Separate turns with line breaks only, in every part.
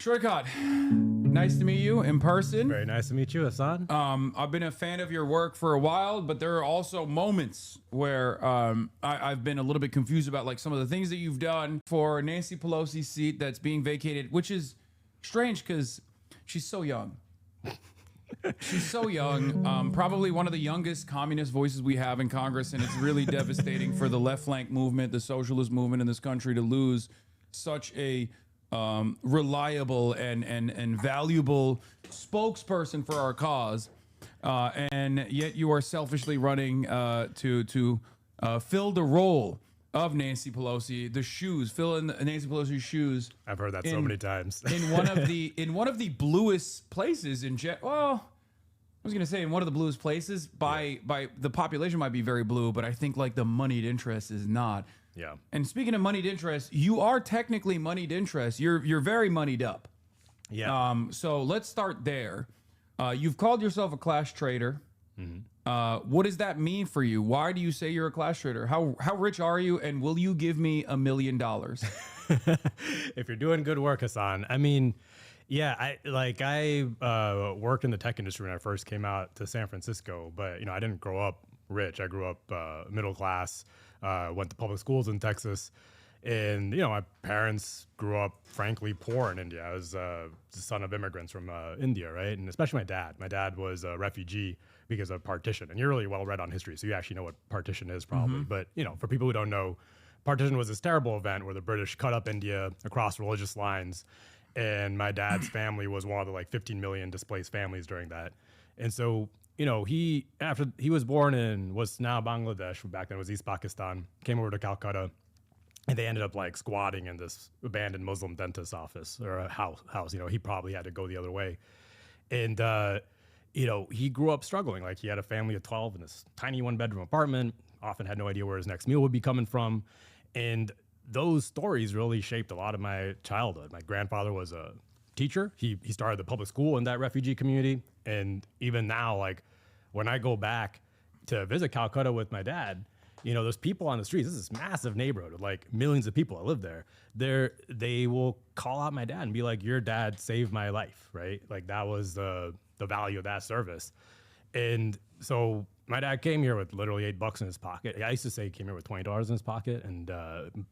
Saikat, nice to meet you in person.
Very nice to meet you, Hasan.
I've been a fan of your work for a while, but there are also moments where I've been a little bit confused about like some of the things that you've done for Nancy Pelosi's seat that's being vacated, which is strange because she's so young. She's so young, probably one of the youngest communist voices we have in Congress, and it's really devastating for the left flank movement, the socialist movement in this country to lose such a reliable and valuable spokesperson for our cause, and yet you are selfishly running to fill the role of Nancy Pelosi, the shoes, fill in Nancy Pelosi's shoes.
I've heard that so many times.
in one of the bluest places in well, I was gonna say in one of the bluest places by the population might be very blue, but I think like the moneyed interest is not.
Yeah.
And speaking of moneyed interest, you are technically moneyed interest. You're very moneyed up.
Yeah.
So let's start there. You've called yourself a class trader. What does that mean for you? Why do you say you're a class trader? How rich are you? And will you give me $1 million?
If you're doing good work, Hasan, I mean, yeah, I worked in the tech industry when I first came out to San Francisco, but I didn't grow up rich. I grew up middle class. Went to public schools in Texas, and my parents grew up frankly poor in India. I was the son of immigrants from India, right? And especially my dad. My dad was a refugee because of partition. And you're really well read on history, so you actually know what partition is probably. But for people who don't know, partition was this terrible event where the British cut up India across religious lines, and my dad's family was one of the like 15 million displaced families during that. And so he was born in what's now Bangladesh, back then it was East Pakistan, came over to Calcutta, and they ended up like squatting in this abandoned Muslim dentist's office or a house. He probably had to go the other way. And, he grew up struggling. Like he had a family of 12 in this tiny 1-bedroom apartment, often had no idea where his next meal would be coming from. And those stories really shaped a lot of my childhood. My grandfather was a teacher. He started the public school in that refugee community. And even now, like when I go back to visit Calcutta with my dad, there's people on the streets. This is this massive neighborhood with like millions of people that live there. They will call out my dad and be like, "Your dad saved my life," right? Like that was the value of that service. And so my dad came here with literally $8 in his pocket. I used to say he came here with $20 in his pocket, and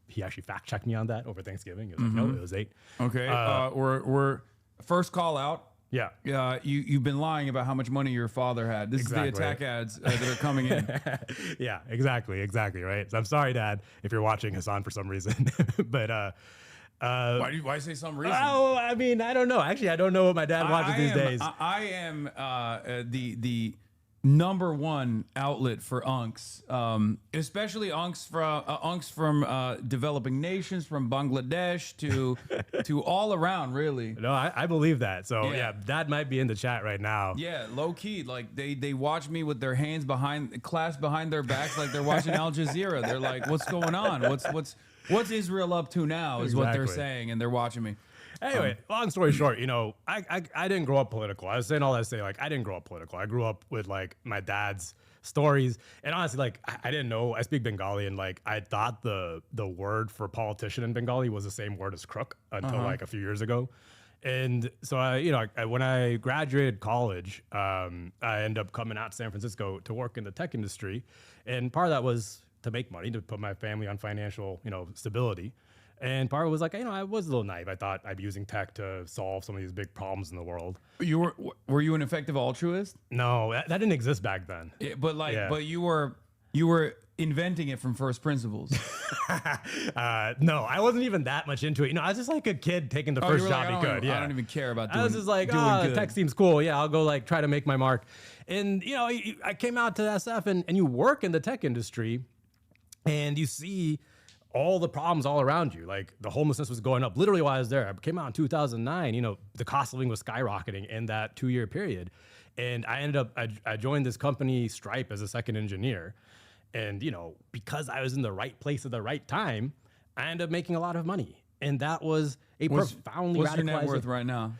he actually fact checked me on that over Thanksgiving. He was like, "No, it was 8."
Okay, we're first call out.
Yeah.
You've been lying about how much money your father had. This is the attack ads that are coming in.
Yeah, exactly, right? So I'm sorry, Dad, if you're watching Hasan for some reason. But
why say some reason?
Oh, I mean, I don't know. Actually, I don't know what my dad watches these days.
I am the number one outlet for unks, especially unks from developing nations, from Bangladesh to all around, really.
No, I believe that. So yeah, Dad might be in the chat right now.
Yeah, low key, like they watch me with their hands clasped behind their backs, like they're watching Al Jazeera. They're like, "What's going on? What's Israel up to now?" Is what they're saying, and they're watching me.
Anyway, long story short, I didn't grow up political. I was saying all that to say, like, I didn't grow up political. I grew up with, like, my dad's stories. And honestly, like, I didn't know. I speak Bengali, and, like, I thought the word for politician in Bengali was the same word as crook until, like, a few years ago. And so, when I graduated college, I ended up coming out to San Francisco to work in the tech industry. And part of that was to make money, to put my family on financial, stability. And part of it was like, I was a little naive. I thought I'd be using tech to solve some of these big problems in the world.
Were you an effective altruist?
No, that didn't exist back then.
But you were inventing it from first principles.
No, I wasn't even that much into it. I was just like a kid taking the first job he could.
I don't even care about doing.
I was just like, tech seems cool. Yeah, I'll go like try to make my mark. And I came out to SF, and you work in the tech industry, and you see all the problems all around you. Like the homelessness was going up literally while I was there. I came out in 2009, the cost of living was skyrocketing in that 2-year period. And I joined this company Stripe as a second engineer. And, because I was in the right place at the right time, I ended up making a lot of money. And that was profoundly
what's
radicalizing.
Your net worth right now?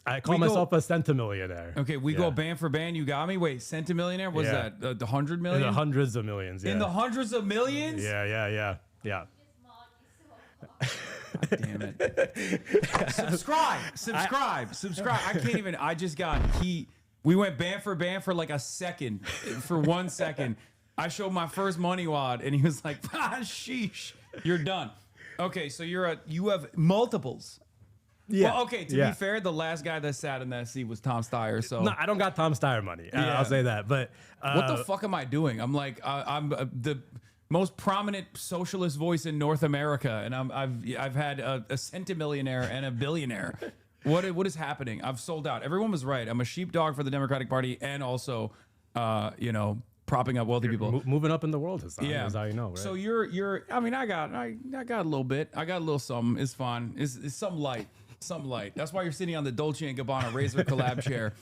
I call myself a centimillionaire.
Okay, we go band for band. You got me. Wait, centimillionaire? What's that? The 100 million?
In the hundreds of millions. Yeah.
In the hundreds of millions?
Yeah.
God damn it. Subscribe. I can't even. I just got we went band for like a second, for 1 second. I showed my first money wad and he was like, sheesh, you're done. Okay, so you have multiples.
Yeah.
Well, okay, to be fair, the last guy that sat in that seat was Tom Steyer. So
no, I don't got Tom Steyer money. I'll say that. But
what the fuck am I doing? I'm like, I'm the most prominent socialist voice in North America, and I've had a centimillionaire and a billionaire. What is happening? I've sold out. Everyone was right. I'm a sheepdog for the Democratic Party, and also, propping up wealthy people.
Moving up in the world, Hasan, is how you know, right?
So you're. I mean, I got a little bit. I got a little something. It's fun. It's something light. Something light. That's why you're sitting on the Dolce & Gabbana Razor collab chair.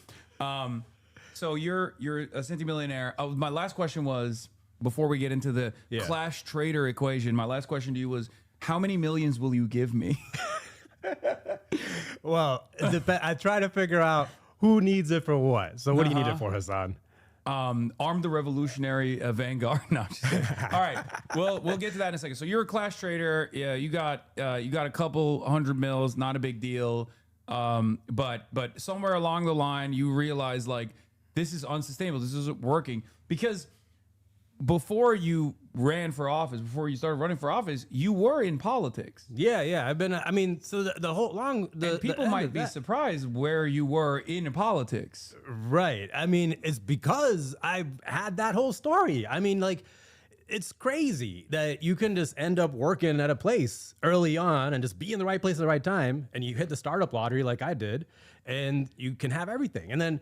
So you're a centimillionaire. My last question was, before we get into the Clash Trader equation, my last question to you was, how many millions will you give me?
Well, I try to figure out who needs it for what. So what do you need it for, Hasan?
Arm the revolutionary vanguard. No, just kidding. All right, we'll get to that in a second. So you're a Clash Trader. Yeah, you got a couple 100 mils, not a big deal. But somewhere along the line, you realize like this is unsustainable. This isn't working because before you ran for office, before you started running for office, you were in politics.
Yeah. I've been. I mean, so the whole long.
And people might be surprised where you were in politics.
Right. I mean, it's because I've had that whole story. I mean, like, it's crazy that you can just end up working at a place early on and just be in the right place at the right time, and you hit the startup lottery like I did, and you can have everything. And then,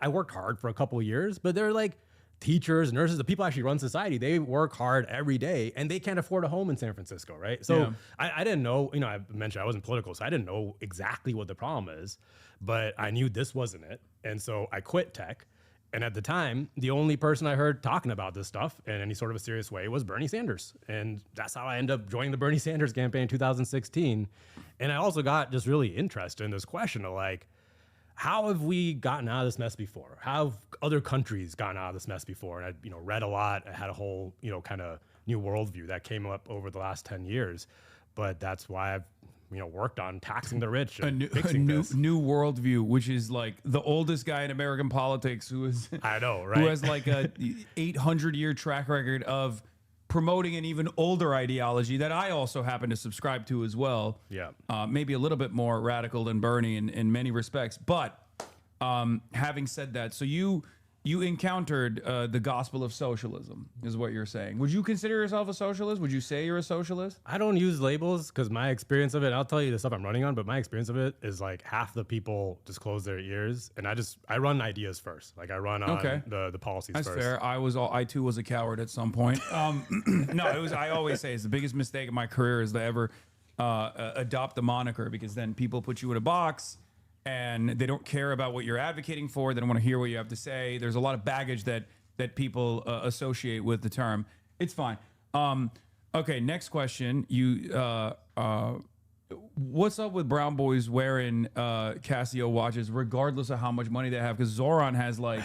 I worked hard for a couple of years, but they're like, teachers, nurses, the people actually run society, they work hard every day and they can't afford a home in San Francisco, right? So I didn't know, I mentioned I wasn't political, so I didn't know exactly what the problem is, but I knew this wasn't it. And so I quit tech. And at the time, the only person I heard talking about this stuff in any sort of a serious way was Bernie Sanders. And that's how I ended up joining the Bernie Sanders campaign in 2016. And I also got just really interested in this question of like, how have we gotten out of this mess before? How have other countries gotten out of this mess before? And I, read a lot. I had a whole, kind of new worldview that came up over the last 10 years. But that's why I've, worked on taxing the rich and fixing this.
New worldview, which is like the oldest guy in American politics who is,
I know, right?
Who has like a 800-year track record of promoting an even older ideology that I also happen to subscribe to as well.
Yeah.
Maybe a little bit more radical than Bernie in many respects. But having said that, so you encountered the gospel of socialism, is what you're saying. Would you consider yourself a socialist? Would you say you're a socialist?
I don't use labels because my experience of it, I'll tell you the stuff I'm running on, but my experience of it is like half the people just close their ears, and I run ideas first. Like I run on the policies
That's
first.
That's fair. I too was a coward at some point. No, I always say it's the biggest mistake of my career is to ever adopt the moniker, because then people put you in a box and they don't care about what you're advocating for. They don't want to hear what you have to say. There's a lot of baggage that people associate with the term. It's fine. Okay, next question. What's up with brown boys wearing Casio watches regardless of how much money they have? Because Zoran has like...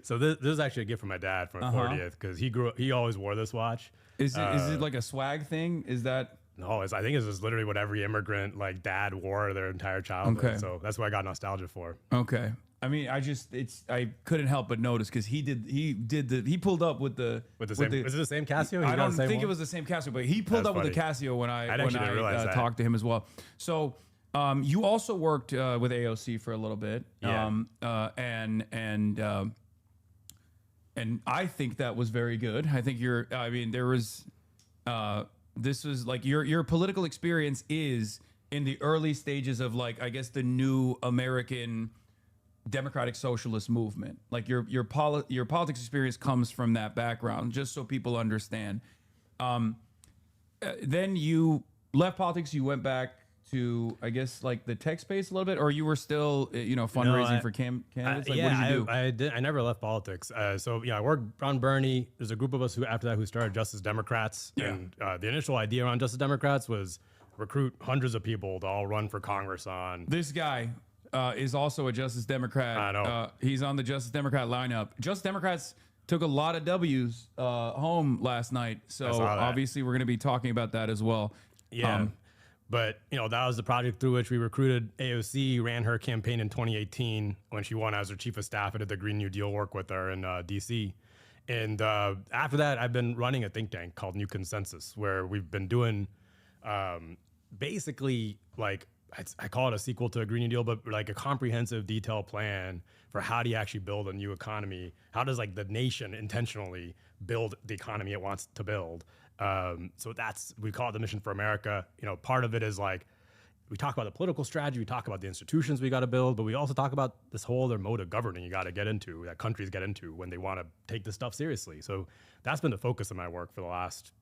So this is actually a gift from my dad for my 40th, because he always wore this watch.
Is it like a swag thing? Is that...
No, I think it's just literally what every immigrant like dad wore their entire childhood.
Okay.
So that's what I got nostalgia for.
Okay. I mean, I couldn't help but notice because he pulled up with the
same. Was it the same Casio?
I don't think it was the same Casio, but he pulled up with the Casio when I talked to him as well. So you also worked with AOC for a little bit.
Yeah.
And I think that was very good. I think there was. This was like your political experience is in the early stages of like, I guess, the new American democratic socialist movement. Like your politics experience comes from that background, just so people understand. Then you left politics, you went back to, I guess, like the tech space a little bit, or you were still, fundraising for candidates? Like, what did you do?
I never left politics. I worked around Bernie. There's a group of us who started Justice Democrats.
Yeah.
And the initial idea around Justice Democrats was recruit hundreds of people to all run for Congress on.
This guy is also a Justice Democrat.
I know.
He's on the Justice Democrat lineup. Justice Democrats took a lot of W's home last night. So obviously we're going to be talking about that as well.
Yeah. But, that was the project through which we recruited AOC, ran her campaign in 2018 when she won as her chief of staff. I did the Green New Deal work with her in DC. And after that, I've been running a think tank called New Consensus, where we've been doing basically like, I call it a sequel to a Green New Deal, but like a comprehensive, detailed plan for how do you actually build a new economy? How does like the nation intentionally build the economy it wants to build? So we call it the Mission for America. Part of it is like, we talk about the political strategy, we talk about the institutions we got to build, but we also talk about this whole other mode of governing you got to get into, that countries get into when they want to take this stuff seriously. So that's been the focus of my work for the last,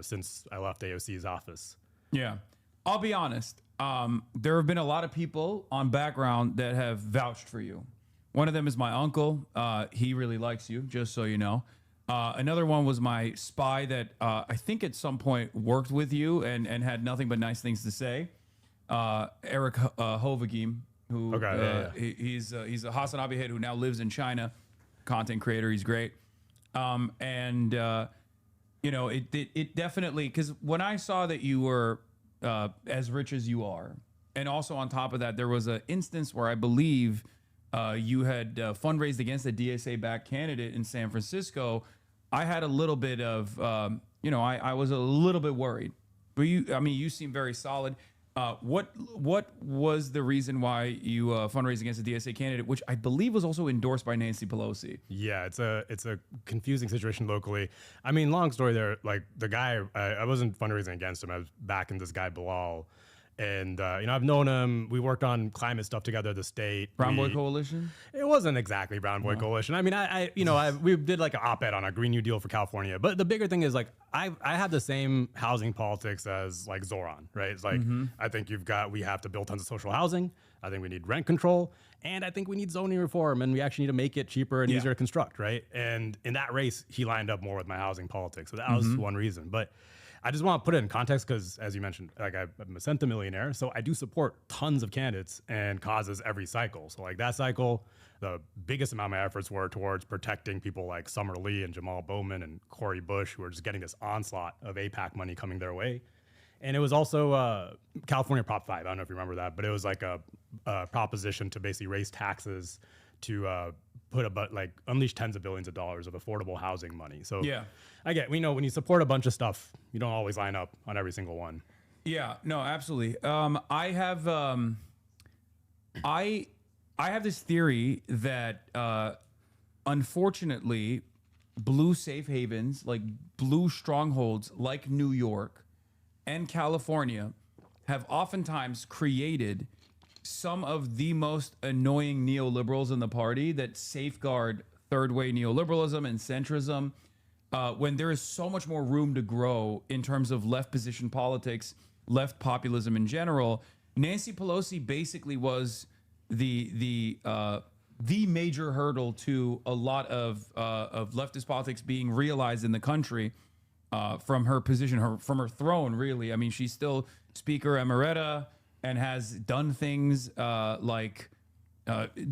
since I left AOC's office.
Yeah. I'll be honest. There have been a lot of people on background that have vouched for you. One of them is my uncle. He really likes you, just so you know. Another one was my spy that I think at some point worked with you and had nothing but nice things to say. Eric Hovagim, who he's a Hasanabi head who now lives in China, content creator. He's great. It definitely, because when I saw that you were as rich as you are, and also on top of that, there was an instance where I believe you had fundraised against a DSA-backed candidate in San Francisco. I had a little bit of, I was a little bit worried. But you seem very solid. What was the reason why you fundraised against a DSA candidate, which I believe was also endorsed by Nancy Pelosi?
Yeah, it's a confusing situation locally. I mean, long story there. Like the guy, I wasn't fundraising against him. I was backing this guy Bilal, and I've known him. We worked on climate stuff together at the state.
Brown Boy Coalition?
It wasn't exactly Brown Boy Coalition. I mean, we did like an op-ed on a Green New Deal for California. But the bigger thing is like I have the same housing politics as like Zoran, right? It's like I think we have to build tons of social housing. I think we need rent control, and I think we need zoning reform, and we actually need to make it cheaper and easier to construct, right? And in that race, he lined up more with my housing politics, so that was one reason. But I just want to put it in context because, as you mentioned, like I'm a centimillionaire, so I do support tons of candidates and causes every cycle. So like that cycle, the biggest amount of my efforts were towards protecting people like Summer Lee and Jamal Bowman and Cori Bush, who are just getting this onslaught of AIPAC money coming their way. And it was also California Prop 5. I don't know if you remember that, but it was like a proposition to basically raise taxes to unleash tens of billions of dollars of affordable housing money. So yeah, I get, when you support a bunch of stuff, you don't always line up on every single one.
Yeah, no, absolutely. I have this theory that unfortunately, blue safe havens, like blue strongholds, like New York and California, have oftentimes created some of the most annoying neoliberals in the party that safeguard third way neoliberalism and centrism, when there is so much more room to grow in terms of left position politics, left populism in general. Nancy Pelosi basically was the major hurdle to a lot of leftist politics being realized in the country, from her position, from her throne, really. I mean, she's still Speaker Emerita and has done things like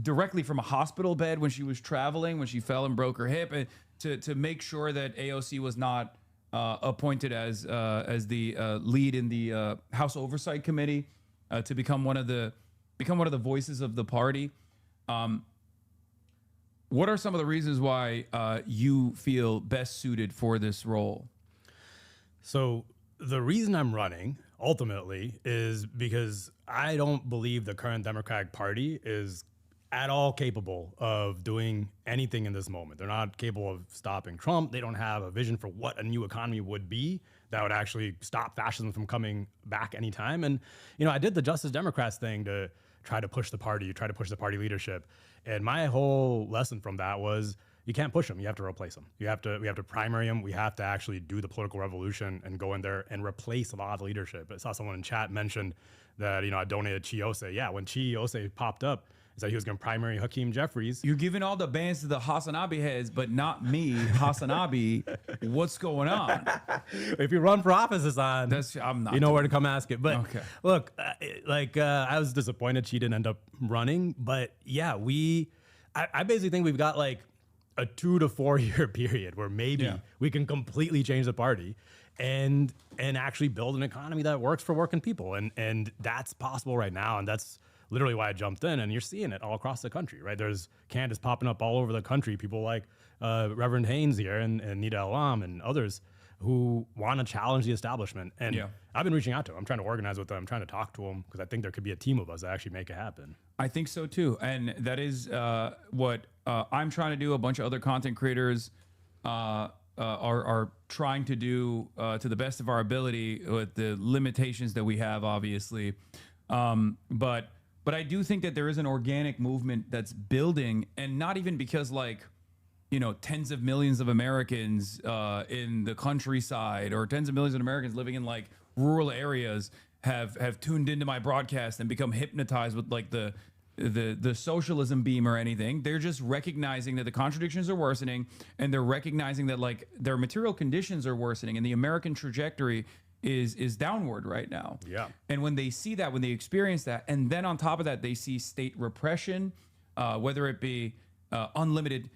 directly from a hospital bed when she was traveling, when she fell and broke her hip, and to make sure that AOC was not appointed as the lead in the House Oversight Committee, to become one of the voices of the party. What are some of the reasons why you feel best suited for this role?
So the reason I'm running ultimately is because I don't believe the current Democratic Party is at all capable of doing anything in this moment. They're not capable of stopping Trump. They don't have a vision for what a new economy would be that would actually stop fascism from coming back anytime. And, I did the Justice Democrats thing to try to push the party leadership. And my whole lesson from that was, you can't push them. You have to replace them. We have to primary them. We have to actually do the political revolution and go in there and replace a lot of the leadership. I saw someone in chat mentioned that, I donated Chiose. Yeah, when Chiose popped up, he said he was going to primary Hakeem Jeffries.
You're giving all the bands to the Hasanabi heads, but not me, Hasanabi. What's going on?
If you run for office, Hasan,
I'm not.
You know where to come ask it. But
okay.
Look, I was disappointed she didn't end up running. But yeah, I basically think we've got like a 2 to 4 year period where maybe we can completely change the party. and actually build an economy that works for working people. And that's possible right now. And that's literally why I jumped in, and you're seeing it all across the country, right? There's candidates popping up all over the country, people like Reverend Haynes here and Nida Alam and others who want to challenge the establishment. And I've been reaching out to them. I'm trying to organize with them. I'm trying to talk to them because I think there could be a team of us that actually make it happen.
I think so too. And that is what I'm trying to do. A bunch of other content creators are trying to do to the best of our ability with the limitations that we have, obviously. But I do think that there is an organic movement that's building, and not even because like, you know, tens of millions of Americans in the countryside or tens of millions of Americans living in like rural areas have tuned into my broadcast and become hypnotized with like the socialism beam or anything. They're just recognizing that the contradictions are worsening, and they're recognizing that like their material conditions are worsening, and the American trajectory is downward right now.
Yeah.
And when they see that, when they experience that, and then on top of that, they see state repression, whether it be unlimited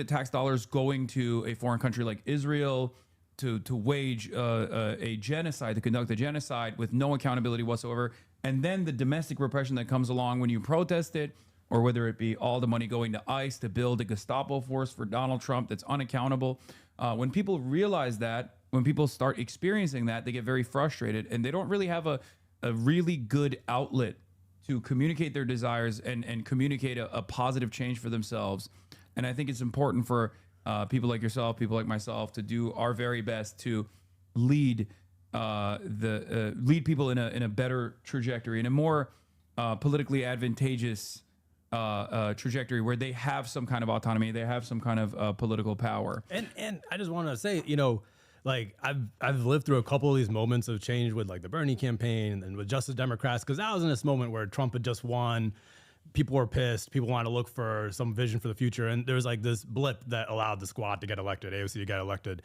tax dollars going to a foreign country like Israel to wage a genocide, to conduct a genocide with no accountability whatsoever, and then the domestic repression that comes along when you protest it, or whether it be all the money going to ICE to build a Gestapo force for Donald Trump that's unaccountable. When people realize that, when people start experiencing that, they get very frustrated, and they don't really have a really good outlet to communicate their desires and communicate a positive change for themselves. And I think it's important for people like yourself, people like myself, to do our very best to lead lead people in a better trajectory, in a more politically advantageous trajectory where they have some kind of autonomy, they have some kind of political power.
And I just want to say, you know, like I've lived through a couple of these moments of change with like the Bernie campaign and with Justice Democrats, because I was in this moment where Trump had just won. People were pissed. People wanted to look for some vision for the future. And there was like this blip that allowed the squad to get elected, AOC to get elected.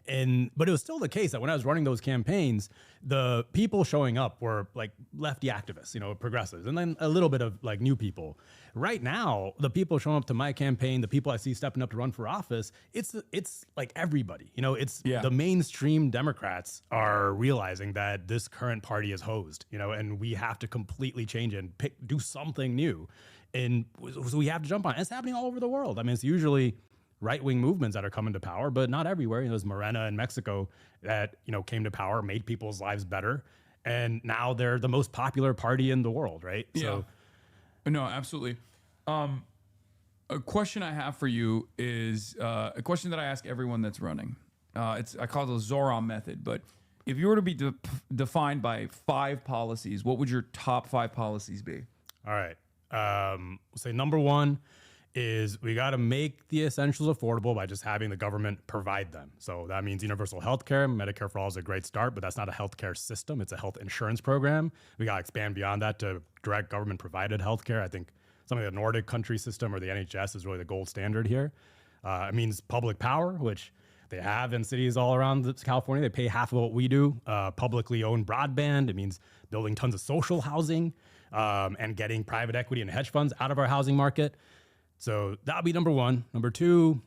But it was still the case that when I was running those campaigns, the people showing up were like lefty activists, you know, progressives, and then a little bit of like new people. Right now, the people showing up to my campaign, the people I see stepping up to run for office, it's like everybody, you know, the mainstream Democrats are realizing that this current party is hosed, you know, and we have to completely change it and do something new. And so we have to jump on it. It's happening all over the world. I mean, it's usually right-wing movements that are coming to power, but not everywhere. You know, there's Morena in Mexico that, you know, came to power, made people's lives better, and now they're the most popular party in the world, right?
Yeah.
So,
no, absolutely. A question I have for you is a question that I ask everyone that's running. I call it the Zoran method, but if you were to be defined by 5 policies, what would your top 5 policies be?
All right. Say number 1 is we got to make the essentials affordable by just having the government provide them. So that means universal health care. Medicare for all is a great start, but that's not a healthcare system. It's a health insurance program. We got to expand beyond that to direct government provided healthcare. I think something like the Nordic country system or the NHS is really the gold standard here. It means public power, which they have in cities all around California. They pay half of what we do. Publicly owned broadband. It means building tons of social housing and getting private equity and hedge funds out of our housing market. So that'll be number 1. Number 2,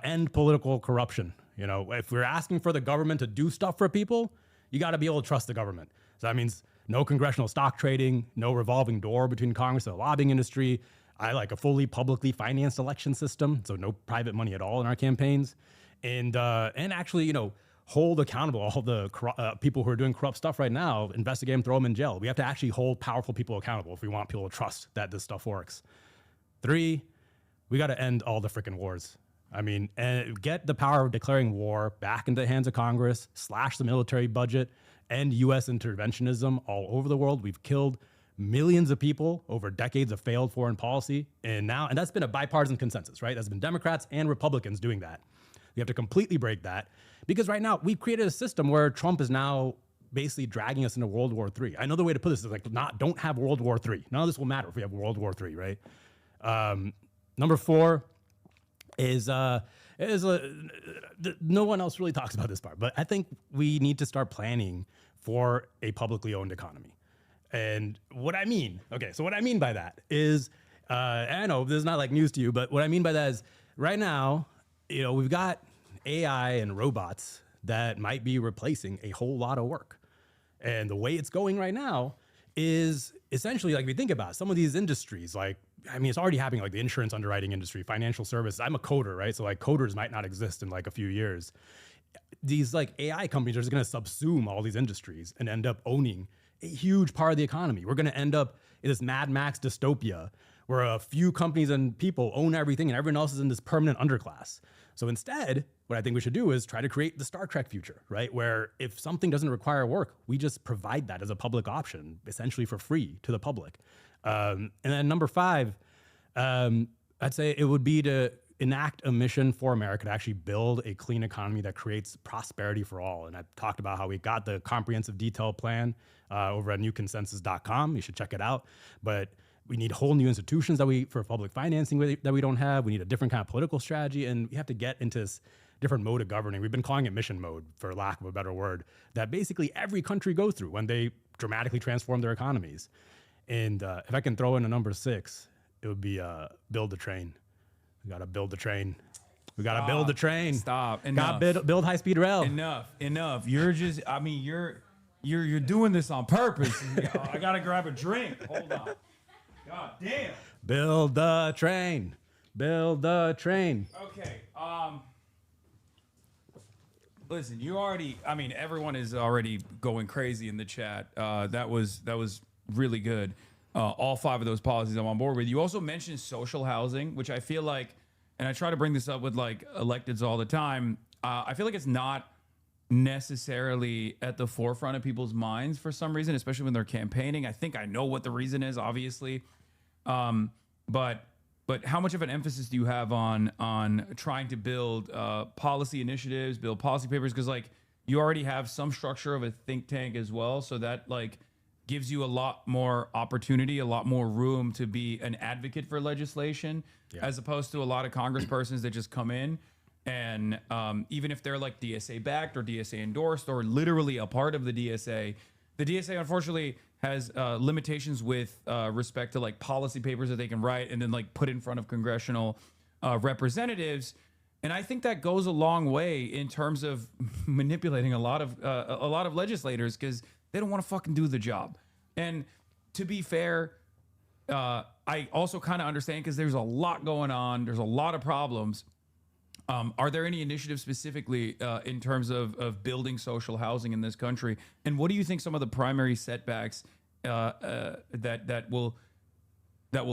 end political corruption. You know, if we're asking for the government to do stuff for people, you got to be able to trust the government. So that means no congressional stock trading, no revolving door between Congress and the lobbying industry. I like a fully publicly financed election system, so no private money at all in our campaigns, and actually, you know, hold accountable all the people who are doing corrupt stuff right now. Investigate them, throw them in jail. We have to actually hold powerful people accountable if we want people to trust that this stuff works. 3, we got to end all the freaking wars. I mean, and get the power of declaring war back into the hands of Congress, slash the military budget, end U.S. interventionism all over the world. We've killed millions of people over decades of failed foreign policy. And that's been a bipartisan consensus, right? That's been Democrats and Republicans doing that. We have to completely break that because right now we've created a system where Trump is now basically dragging us into World War III. Another way to put this is like, don't have World War III. None of this will matter if we have World War III, right? Number 4 is no one else really talks about this part, but I think we need to start planning for a publicly owned economy. And what I mean by that is, I know this is not like news to you, but what I mean by that is right now, you know, we've got AI and robots that might be replacing a whole lot of work. And the way it's going right now is essentially, like, if you think about it, some of these industries, like, I mean, it's already happening, like the insurance underwriting industry, financial services. I'm a coder, right? So like coders might not exist in like a few years. These like AI companies are just going to subsume all these industries and end up owning a huge part of the economy. We're going to end up in this Mad Max dystopia where a few companies and people own everything and everyone else is in this permanent underclass. So instead, what I think we should do is try to create the Star Trek future, right? Where if something doesn't require work, we just provide that as a public option, essentially for free to the public. And then number 5, I'd say it would be to enact a mission for America to actually build a clean economy that creates prosperity for all. And I've talked about how we got the comprehensive detailed plan over at newconsensus.com. You should check it out. But we need whole new institutions for public financing that we don't have. We need a different kind of political strategy, and we have to get into this different mode of governing. We've been calling it mission mode, for lack of a better word, that basically every country goes through when they dramatically transform their economies. And if I can throw in a number 6, it would be build the train. We gotta build the train. We gotta build the train.
Stop. Enough.
Gotta build high-speed rail.
Enough. You're just, I mean, you're doing this on purpose. I gotta grab a drink. Hold on. God damn.
Build the train. Build the train.
Okay. Listen, everyone is already going crazy in the chat. That was really good. All 5 of those policies I'm on board with. You also mentioned social housing, which I feel like, and I try to bring this up with like electeds all the time. I feel like it's not necessarily at the forefront of people's minds for some reason, especially when they're campaigning. I think I know what the reason is, obviously. But how much of an emphasis do you have on trying to build policy initiatives, build policy papers? Because like you already have some structure of a think tank as well, so that like gives you a lot more opportunity, a lot more room to be an advocate for legislation, as opposed to a lot of congresspersons that just come in and even if they're like DSA backed or DSA endorsed or literally a part of the DSA unfortunately has limitations with respect to like policy papers that they can write and then like put in front of congressional representatives. And I think that goes a long way in terms of manipulating a lot of legislators because they don't want to fucking do the job. And to be fair, I also kind of understand because there's a lot going on. There's a lot of problems. Are there any initiatives specifically in terms of building social housing in this country? And what do you think some of the primary setbacks that will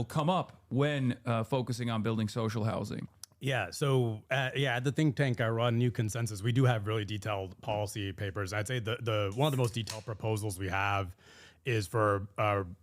come up when focusing on building social housing?
Yeah. So at the think tank I run, New Consensus, we do have really detailed policy papers. I'd say the one of the most detailed proposals we have is for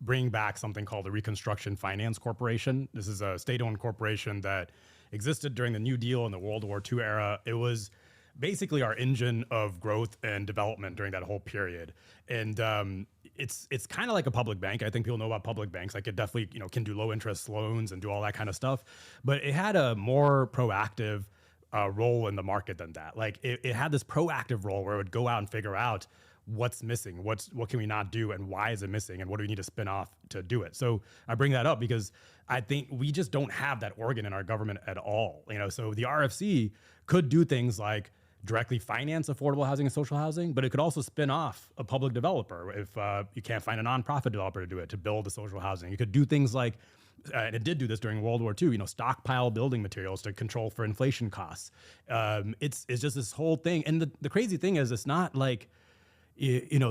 bringing back something called the Reconstruction Finance Corporation. This is a state-owned corporation that existed during the New Deal and the World War II era. It was basically our engine of growth and development during that whole period. And it's kind of like a public bank. I think people know about public banks. Like it definitely, can do low interest loans and do all that kind of stuff. But it had a more proactive role in the market than that. Like it had this proactive role where it would go out and figure out what's missing, what can we not do, and why is it missing, and what do we need to spin off to do it. So I bring that up because I think we just don't have that organ in our government at all. So the RFC could do things like directly finance affordable housing and social housing, but it could also spin off a public developer if you can't find a nonprofit developer to do it, to build the social housing. You could do things like, and it did do this during World War II, stockpile building materials to control for inflation costs. It's just this whole thing. And the crazy thing is it's not like,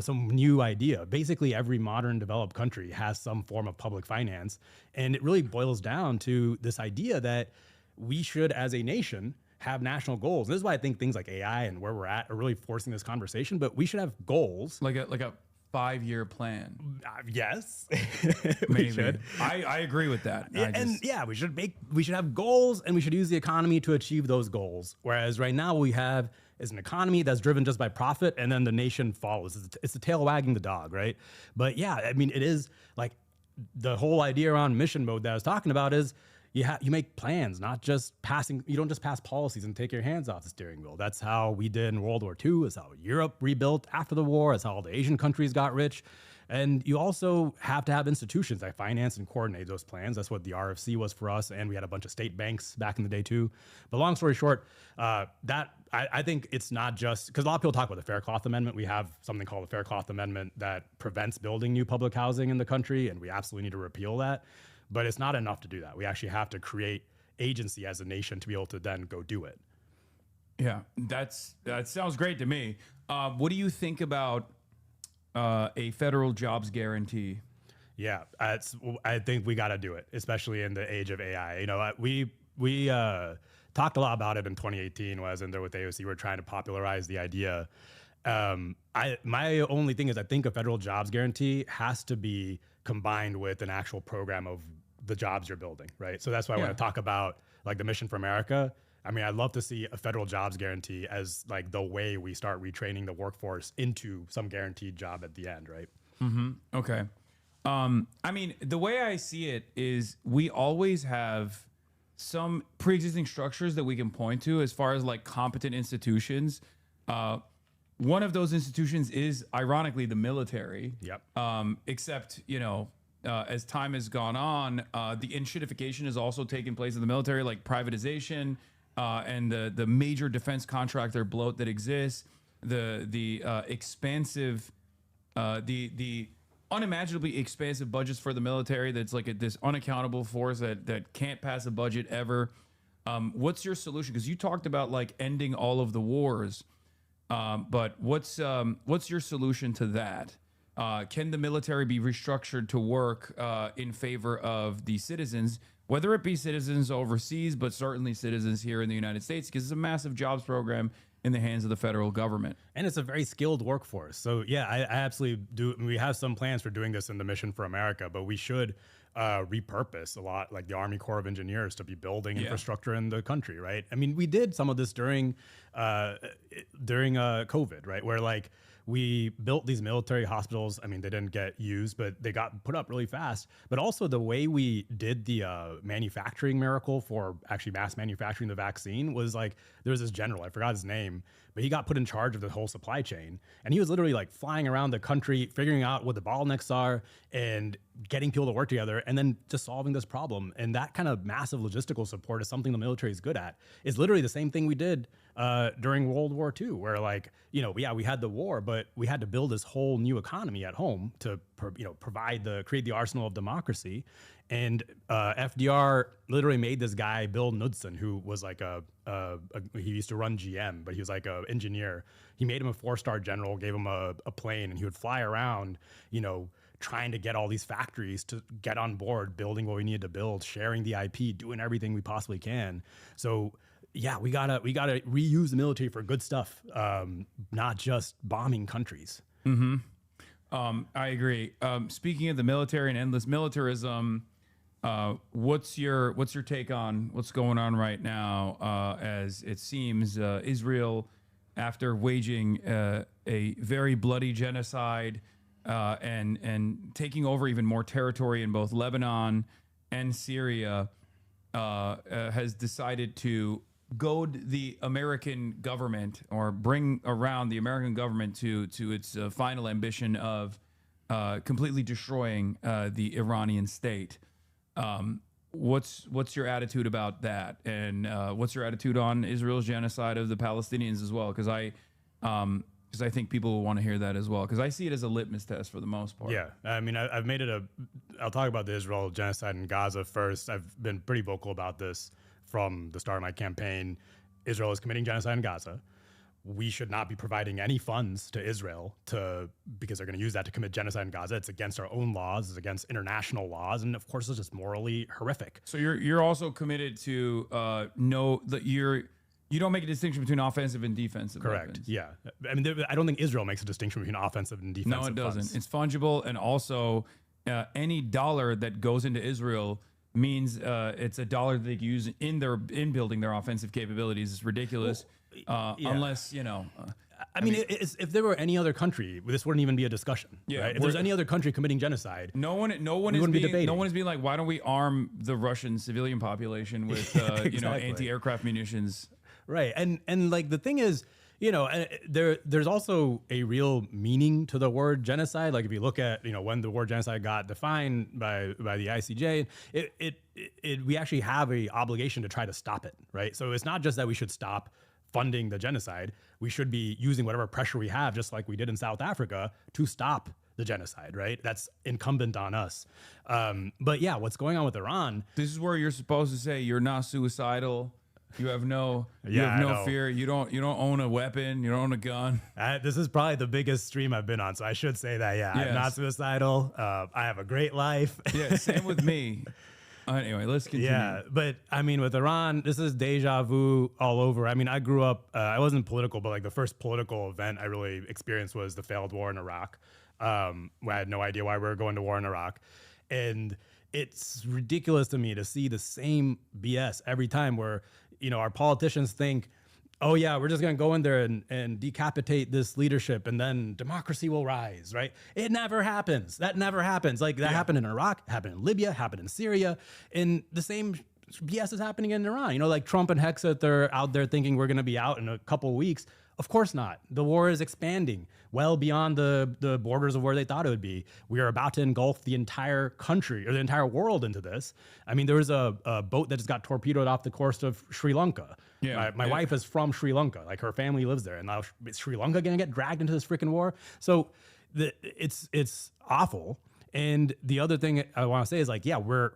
some new idea. Basically, every modern developed country has some form of public finance. And it really boils down to this idea that we should, as a nation, have national goals. This is why I think things like AI and where we're at are really forcing this conversation, but we should have goals.
Like a 5-year plan.
Yes.
Maybe. Should. I agree with that.
We should have goals, and we should use the economy to achieve those goals. Whereas right now what we have is an economy that's driven just by profit, and then the nation follows. It's the tail wagging the dog, right? But yeah, I mean, it is like the whole idea around mission mode that I was talking about is you make plans, not just passing. You don't just pass policies and take your hands off the steering wheel. That's how we did in World War II. It's how Europe rebuilt after the war. It's how all the Asian countries got rich. And you also have to have institutions that finance and coordinate those plans. That's what the RFC was for us. And we had a bunch of state banks back in the day too. But long story short, I think it's not just, because a lot of people talk about the Faircloth Amendment. We have something called the Faircloth Amendment that prevents building new public housing in the country, and we absolutely need to repeal that. But it's not enough to do that. We actually have to create agency as a nation to be able to then go do it.
Yeah, that sounds great to me. What do you think about a federal jobs guarantee?
Yeah, I think we got to do it, especially in the age of AI. You know, we talked a lot about it in 2018 when I was in there with AOC. We're trying to popularize the idea. My only thing is I think a federal jobs guarantee has to be combined with an actual program of the jobs you're building, right? So that's why I want to talk about like the Mission for America. I mean, I'd love to see a federal jobs guarantee as like the way we start retraining the workforce into some guaranteed job at the end, right?
Mm-hmm. Okay. I mean, the way I see it is we always have some pre-existing structures that we can point to as far as like competent institutions. One of those institutions is ironically the military.
Yep.
Except, you know, as time has gone on, the enshittification has also taken place in the military, like privatization, and the major defense contractor bloat that exists, the expansive, the unimaginably expansive budgets for the military. That's like this unaccountable force that can't pass a budget ever. What's your solution? Because you talked about like ending all of the wars, but what's your solution to that? Can the military be restructured to work in favor of the citizens, whether it be citizens overseas, but certainly citizens here in the United States, because it's a massive jobs program in the hands of the federal government.
And it's a very skilled workforce. So yeah, I absolutely do. We have some plans for doing this in the Mission for America, but we should repurpose a lot, like the Army Corps of Engineers, to be building infrastructure in the country, right? I mean, we did some of this during COVID, right? Where like we built these military hospitals. I mean, they didn't get used, but they got put up really fast. But also the way we did the manufacturing miracle for actually mass manufacturing the vaccine was like, there was this general, I forgot his name, but he got put in charge of the whole supply chain. And he was literally like flying around the country, figuring out what the bottlenecks are and getting people to work together and then just solving this problem. And that kind of massive logistical support is something the military is good at. It's literally the same thing we did during World War II, where like, you know, yeah, we had the war, but we had to build this whole new economy at home to, create the arsenal of democracy. And FDR literally made this guy, Bill Knudsen, who was like he used to run GM, but he was like an engineer. He made him a 4-star general, gave him a plane, and he would fly around, you know, trying to get all these factories to get on board, building what we needed to build, sharing the IP, doing everything we possibly can. So yeah, we gotta reuse the military for good stuff, not just bombing countries.
Mm-hmm. I agree. Speaking of the military and endless militarism, what's your take on what's going on right now? As it seems, Israel, after waging a very bloody genocide and taking over even more territory in both Lebanon and Syria, has decided to goad the American government or bring around the American government to its final ambition of completely destroying the Iranian state. What's your attitude about that, and what's your attitude on Israel's genocide of the Palestinians as well? Because I think people will want to hear that as well, because I see it as a litmus test for the most part.
Yeah, I mean, I've made it I'll talk about the Israel genocide in Gaza first. I've been pretty vocal about this from the start of my campaign. Israel is committing genocide in Gaza. We should not be providing any funds to Israel because they're going to use that to commit genocide in Gaza. It's against our own laws. It's against international laws. And of course, it's just morally horrific.
So you're also committed to know that you don't make a distinction between offensive and defensive
Correct.
weapons.
Yeah. I mean, I don't think Israel makes a distinction between offensive and defensive.
No, it doesn't.
funds.
It's fungible. And also any dollar that goes into Israel means it's a dollar that they can use in building their offensive capabilities. It's ridiculous. Unless, you know.
I mean, if there were any other country, this wouldn't even be a discussion.
Yeah,
right? If there's any other country committing genocide,
no one is being like, why don't we arm the Russian civilian population with
exactly.
anti-aircraft munitions?
Right. And like the thing is, there's also a real meaning to the word genocide. Like if you look at, when the word genocide got defined by the ICJ, we actually have a obligation to try to stop it, right? So it's not just that we should stop funding the genocide. We should be using whatever pressure we have, just like we did in South Africa, to stop the genocide, right? That's incumbent on us. But yeah, what's going on with Iran?
This is where you're supposed to say you're not suicidal. You have no fear. You don't own a weapon. You don't own a gun.
This is probably the biggest stream I've been on, so I should say that. Yeah, yes. I'm not suicidal. I have a great life.
Yeah, same with me. Anyway, let's continue.
Yeah, but I mean, with Iran, this is deja vu all over. I mean, I grew up. I wasn't political, but like the first political event I really experienced was the failed war in Iraq. I had no idea why we were going to war in Iraq, and it's ridiculous to me to see the same BS every time where, our politicians think, oh yeah, we're just going to go in there and decapitate this leadership and then democracy will rise, right? It never happens. That never happens. Like that happened in Iraq, happened in Libya, happened in Syria, and the same BS is happening in Iran. Like Trump and Hexat, they're out there thinking we're going to be out in a couple of weeks. Of course not. The war is expanding well beyond the borders of where they thought it would be. We are about to engulf the entire country or the entire world into this. I mean, there was a boat that just got torpedoed off the coast of Sri Lanka. Yeah, my wife is from Sri Lanka. Like her family lives there. And now is Sri Lanka going to get dragged into this freaking war? So it's awful. And the other thing I want to say is like, yeah, we're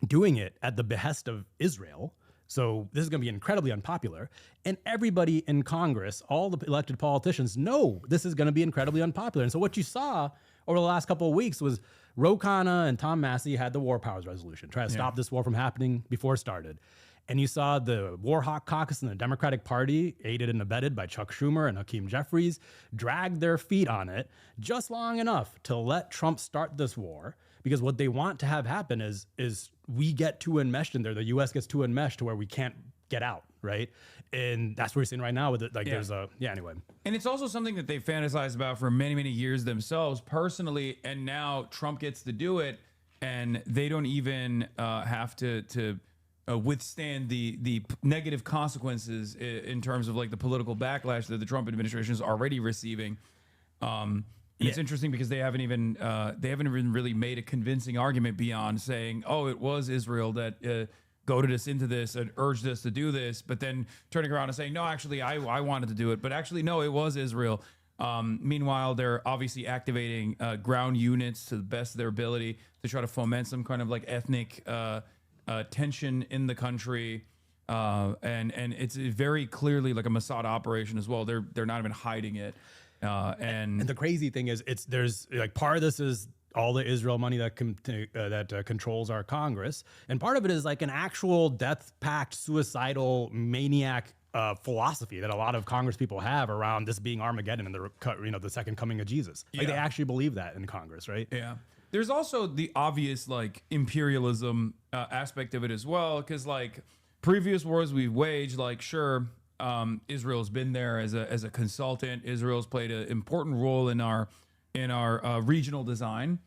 doing it at the behest of Israel. So this is going to be incredibly unpopular. And everybody in Congress, all the elected politicians know this is going to be incredibly unpopular. And so what you saw over the last couple of weeks was Ro Khanna and Tom Massey had the War Powers Resolution, try to stop this war from happening before it started. And you saw the War Hawk Caucus in the Democratic Party, aided and abetted by Chuck Schumer and Hakeem Jeffries, drag their feet on it just long enough to let Trump start this war. Because what they want to have happen is we get too enmeshed in there. The U.S. gets too enmeshed to where we can't get out, right? And that's what we're seeing right now with it. Like anyway.
And it's also something that they fantasize about for many, many years themselves personally. And now Trump gets to do it and they don't even have to withstand the negative consequences in terms of like the political backlash that the Trump administration is already receiving. It's interesting because they haven't even really made a convincing argument beyond saying, oh, it was Israel that goaded us into this and urged us to do this, but then turning around and saying, no, actually, I wanted to do it, but actually, no, it was Israel. Meanwhile, they're obviously activating ground units to the best of their ability to try to foment some kind of like ethnic tension in the country. And it's very clearly like a Mossad operation as well. They're not even hiding it. And
the crazy thing is, there's like part of this is all the Israel money that controls our Congress, and part of it is like an actual death pact, suicidal maniac philosophy that a lot of Congress people have around this being Armageddon and the second coming of Jesus. Like they actually believe that in Congress, right?
Yeah. There's also the obvious like imperialism aspect of it as well, because like previous wars we've waged, like sure. Israel's been there as a consultant. Israel's played an important role in our regional design.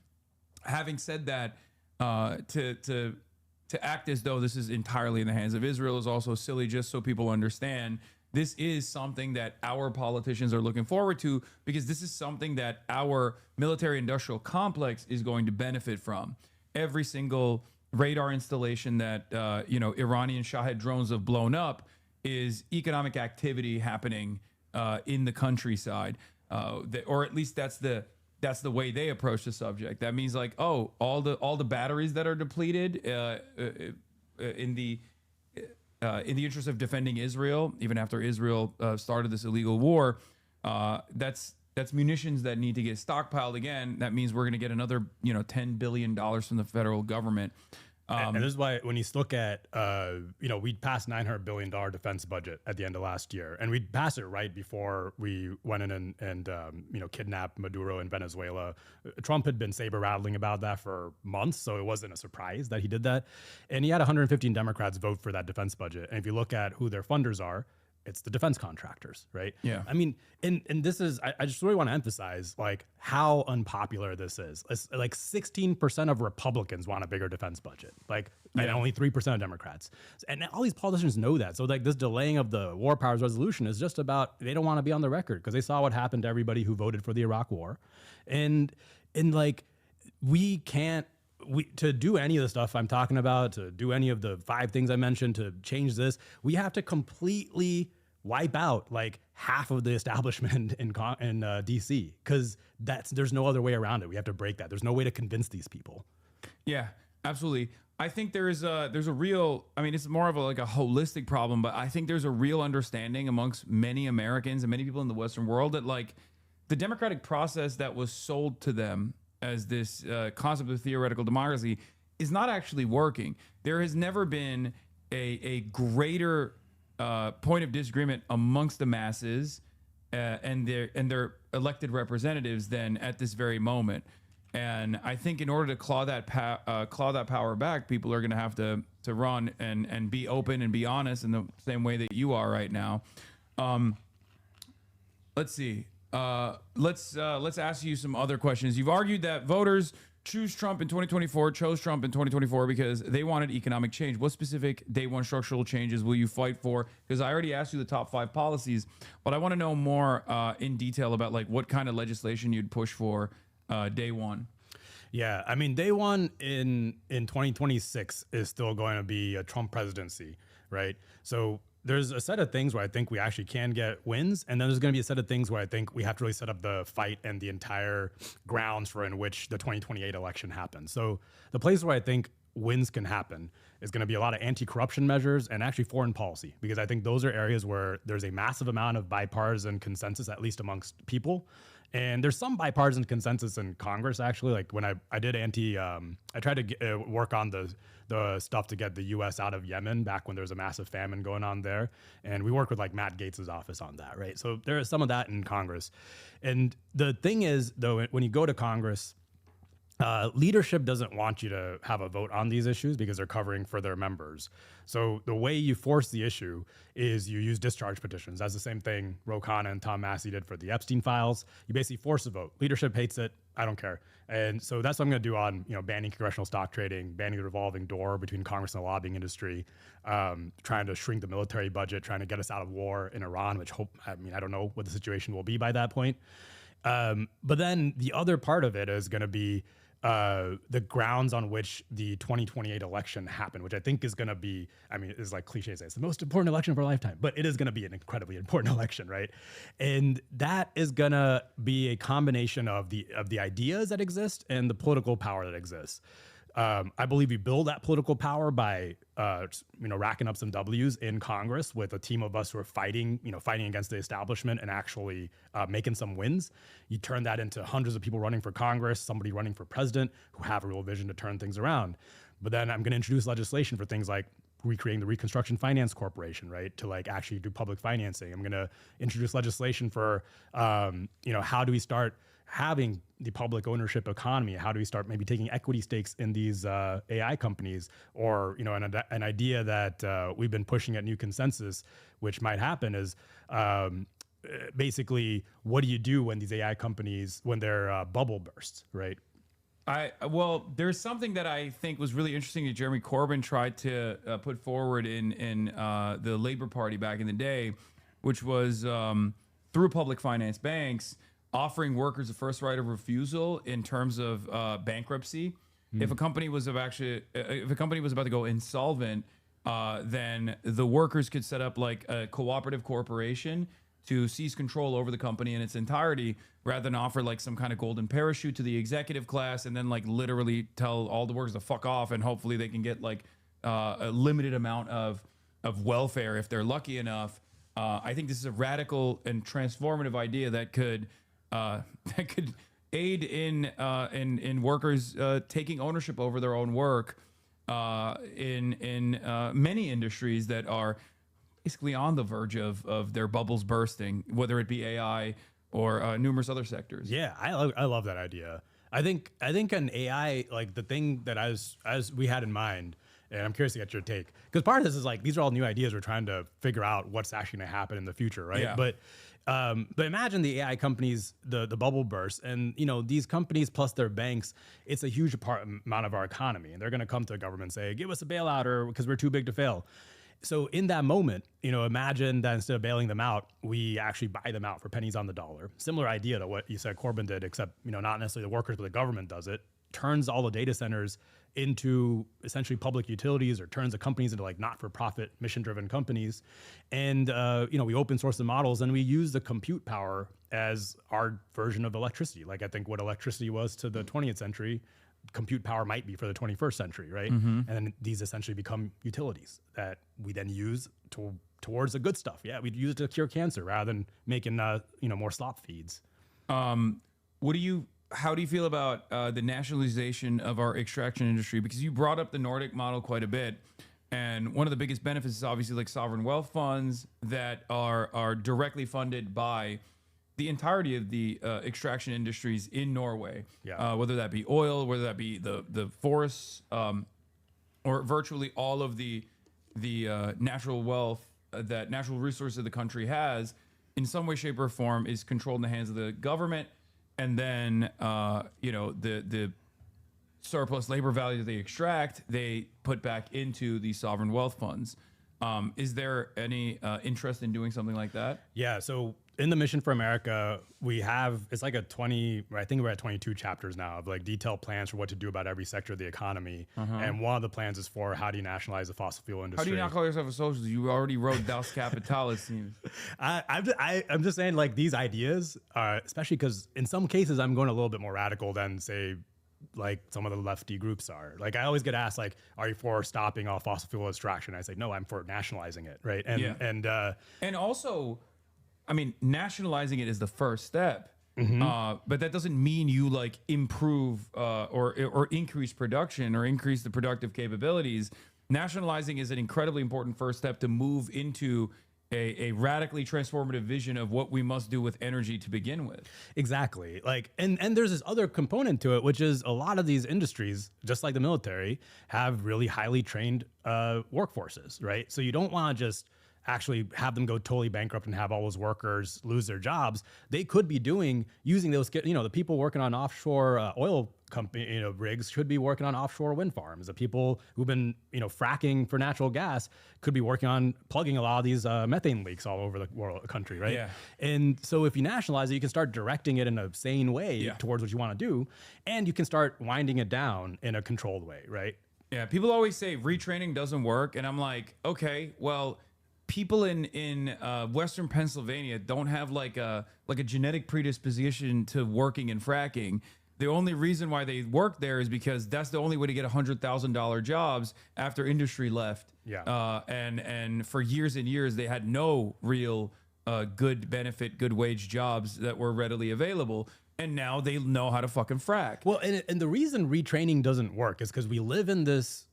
Having said that, to act as though this is entirely in the hands of Israel is also silly. Just so people understand, this is something that our politicians are looking forward to because this is something that our military-industrial complex is going to benefit from. Every single radar installation that Iranian Shahed drones have blown up is economic activity happening in the countryside, or at least that's the way they approach the subject. That means like, oh, all the batteries that are depleted in the interest of defending Israel, even after Israel started this illegal war, that's munitions that need to get stockpiled again. That means we're going to get another $10 billion from the federal government.
And this is why when you look at, we'd passed $900 billion defense budget at the end of last year, and we'd pass it right before we went in and kidnapped Maduro in Venezuela. Trump had been saber rattling about that for months, so it wasn't a surprise that he did that. And he had 115 Democrats vote for that defense budget. And if you look at who their funders are, It's the defense contractors, right?
Yeah.
I mean, and this is, I just really want to emphasize like how unpopular this is. It's like 16% of Republicans want a bigger defense budget, like, and only 3% of Democrats. And all these politicians know that. So like this delaying of the war powers resolution is just about, they don't want to be on the record because they saw what happened to everybody who voted for the Iraq war. And like, we can't, to do any of the stuff I'm talking about, to do any of the 5 things I mentioned, to change this, we have to completely wipe out like half of the establishment in DC, because there's no other way around it. We have to break that. There's no way to convince these people.
Yeah, absolutely. I think there's a real, I mean, it's more of like a holistic problem, but I think there's a real understanding amongst many Americans and many people in the Western world that like the democratic process that was sold to them as this concept of theoretical democracy is not actually working. There has never been a greater point of disagreement amongst the masses and their elected representatives than at this very moment. And I think in order to claw that power back, people are going to have to run and be open and be honest in the same way that you are right now. Let's see. Let's ask you some other questions. You've argued that voters chose Trump in 2024 because they wanted economic change. What specific day one structural changes will you fight for? Because I already asked you the top 5 policies, but I want to know more in detail about like what kind of legislation you'd push for day one.
Yeah, I mean, day one in 2026 is still going to be a Trump presidency, right? So there's a set of things where I think we actually can get wins, and then there's going to be a set of things where I think we have to really set up the fight and the entire grounds for in which the 2028 election happens. So the place where I think wins can happen is going to be a lot of anti-corruption measures and actually foreign policy, because I think those are areas where there's a massive amount of bipartisan consensus, at least amongst people. And there's some bipartisan consensus in Congress, actually. Like when I did I tried to work on the stuff to get the U.S. out of Yemen back when there was a massive famine going on there. And we worked with like Matt Gaetz's office on that, right? So there is some of that in Congress. And the thing is, though, when you go to Congress, leadership doesn't want you to have a vote on these issues because they're covering for their members. So the way you force the issue is you use discharge petitions. That's the same thing Ro Khanna and Tom Massey did for the Epstein files. You basically force a vote. Leadership hates it. I don't care. And so that's what I'm going to do on, banning congressional stock trading, banning the revolving door between Congress and the lobbying industry, trying to shrink the military budget, trying to get us out of war in Iran, I don't know what the situation will be by that point. But then the other part of it is going to be the grounds on which the 2028 election happened, which I think is going to be, is like cliche say, it's the most important election of our lifetime, but it is going to be an incredibly important election, right? And that is going to be a combination of the ideas that exist and the political power that exists. I believe we build that political power by, racking up some W's in Congress with a team of us who are fighting against the establishment and actually making some wins. You turn that into hundreds of people running for Congress, somebody running for president who have a real vision to turn things around. But then I'm going to introduce legislation for things like recreating the Reconstruction Finance Corporation, right, to like actually do public financing. I'm going to introduce legislation for, how do we start having the public ownership economy? How do we start maybe taking equity stakes in these AI companies? Or, an idea that we've been pushing at New Consensus, which might happen is basically, what do you do when these AI companies, when their bubble bursts, right?
There's something that I think was really interesting that Jeremy Corbyn tried to put forward in the Labor Party back in the day, which was through public finance banks, offering workers a first right of refusal in terms of bankruptcy. If a company was about to go insolvent, then the workers could set up like a cooperative corporation to seize control over the company in its entirety, rather than offer like some kind of golden parachute to the executive class and then like literally tell all the workers to fuck off and hopefully they can get like a limited amount of welfare if they're lucky enough. I think this is a radical and transformative idea that could aid in workers taking ownership over their own work in many industries that are basically on the verge of their bubbles bursting, whether it be AI or numerous other sectors.
Yeah, I love that idea. I think an AI, like the thing that as we had in mind And I'm curious to get your take, because part of this is like, these are all new ideas. We're trying to figure out what's actually going to happen in the future, right?
Yeah.
But imagine the AI companies, the bubble burst, and these companies plus their banks, it's a huge amount of our economy, and they're going to come to the government and say, give us a bailout, or because we're too big to fail. So in that moment, imagine that instead of bailing them out, we actually buy them out for pennies on the dollar. Similar idea to what you said Corbyn did, except not necessarily the workers, but the government does it. Turns all the data centers into essentially public utilities, or turns the companies into like not-for-profit, mission-driven companies. And we open source the models, and we use the compute power as our version of electricity. Like I think what electricity was to the 20th century, compute power might be for the 21st century, right? And then these essentially become utilities that we then use towards the good stuff. Yeah, we'd use it to cure cancer rather than making more slop feeds.
How do you feel about the nationalization of our extraction industry? Because you brought up the Nordic model quite a bit, and one of the biggest benefits is obviously like sovereign wealth funds that are directly funded by the entirety of the extraction industries in Norway, whether that be oil, whether that be the forests, or virtually all of the natural wealth that natural resources the country has, in some way, shape, or form, is controlled in the hands of the government, and then the surplus labor value that they extract, they put back into the sovereign wealth funds. Is there any interest in doing something like that?
Yeah. So in the Mission for America, we have, it's like I think we're at 22 chapters now of like detailed plans for what to do about every sector of the economy. And one of the plans is for how do you nationalize the fossil fuel industry?
How do you not call yourself a socialist? You already wrote Das Kapital, it seems.
I'm just saying, like, these ideas, especially because in some cases I'm going a little bit more radical than, say, like some of the lefty groups are. Like I always get asked, like, are you for stopping all fossil fuel extraction? I say, no, I'm for nationalizing it, right? And
also, I mean, nationalizing it is the first step, but that doesn't mean you like improve or increase production or increase the productive capabilities. Nationalizing is an incredibly important first step to move into a radically transformative vision of what we must do with energy to begin with.
Exactly. Like, and there's this other component to it, which is a lot of these industries, just like the military, have really highly trained workforces, right? So you don't want to just actually have them go totally bankrupt and have all those workers lose their jobs. They could be using those, the people working on offshore oil company, rigs should be working on offshore wind farms. The people who've been, fracking for natural gas could be working on plugging a lot of these methane leaks all over the country, right?
Yeah.
And so if you nationalize it, you can start directing it in a sane way towards what you want to do, and you can start winding it down in a controlled way, right?
Yeah, people always say retraining doesn't work, and I'm like, okay, well, people in Western Pennsylvania don't have like a genetic predisposition to working and fracking. The only reason why they work there is because that's the only way to get $100,000 jobs after industry left.
Yeah.
And for years and years, they had no real good benefit, good wage jobs that were readily available. And now they know how to fucking frack.
Well, and the reason retraining doesn't work is because we live in this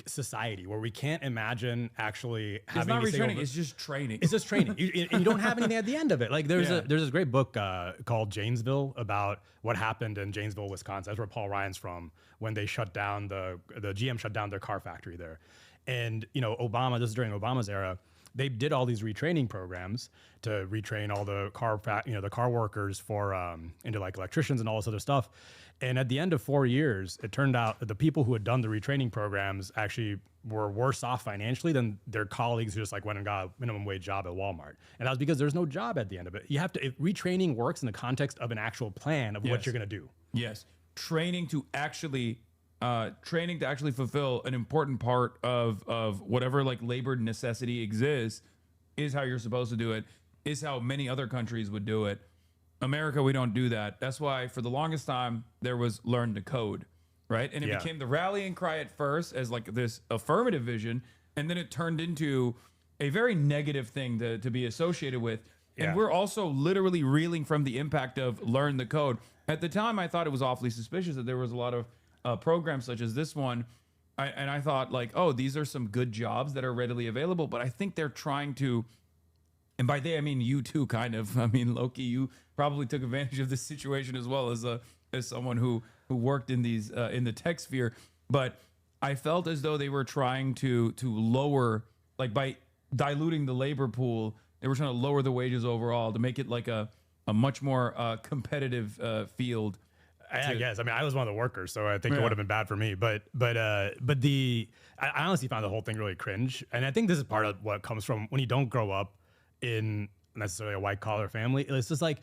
society where we can't imagine actually having
it's not retraining, it's just training.
It's just training. And you don't have anything at the end of it. Like there's this great book called Janesville about what happened in Janesville, Wisconsin. That's where Paul Ryan's from, when they shut down the GM shut down their car factory there. And Obama, this is during Obama's era, they did all these retraining programs to retrain all the car workers for into like electricians and all this other stuff. And at the end of 4 years, it turned out that the people who had done the retraining programs actually were worse off financially than their colleagues who just like went and got a minimum wage job at Walmart. And that was because there's no job at the end of it. You have to, retraining works in the context of an actual plan of what you're going to do.
Yes. Training to actually fulfill an important part of whatever like labor necessity exists is how you're supposed to do it, is how many other countries would do it. America, we don't do that. That's why for the longest time there was learn to code, right? And it became the rallying cry at first as like this affirmative vision, and then it turned into a very negative thing to be associated with. And we're also literally reeling from the impact of learn the code. At the time, I thought it was awfully suspicious that there was a lot of programs such as this one. And I thought like, oh, these are some good jobs that are readily available. But I think they're trying to, and by they, I mean you too, kind of. I mean, Loki, you probably took advantage of this situation as well as someone who worked in these in the tech sphere. But I felt as though they were trying to lower, like by diluting the labor pool, they were trying to lower the wages overall to make it like a much more competitive field.
I guess. I mean, I was one of the workers, so I think it
Yeah.
would have been bad for me. But I honestly found the whole thing really cringe, and I think this is part of what comes from when you don't grow up in necessarily a white collar family. It's just like,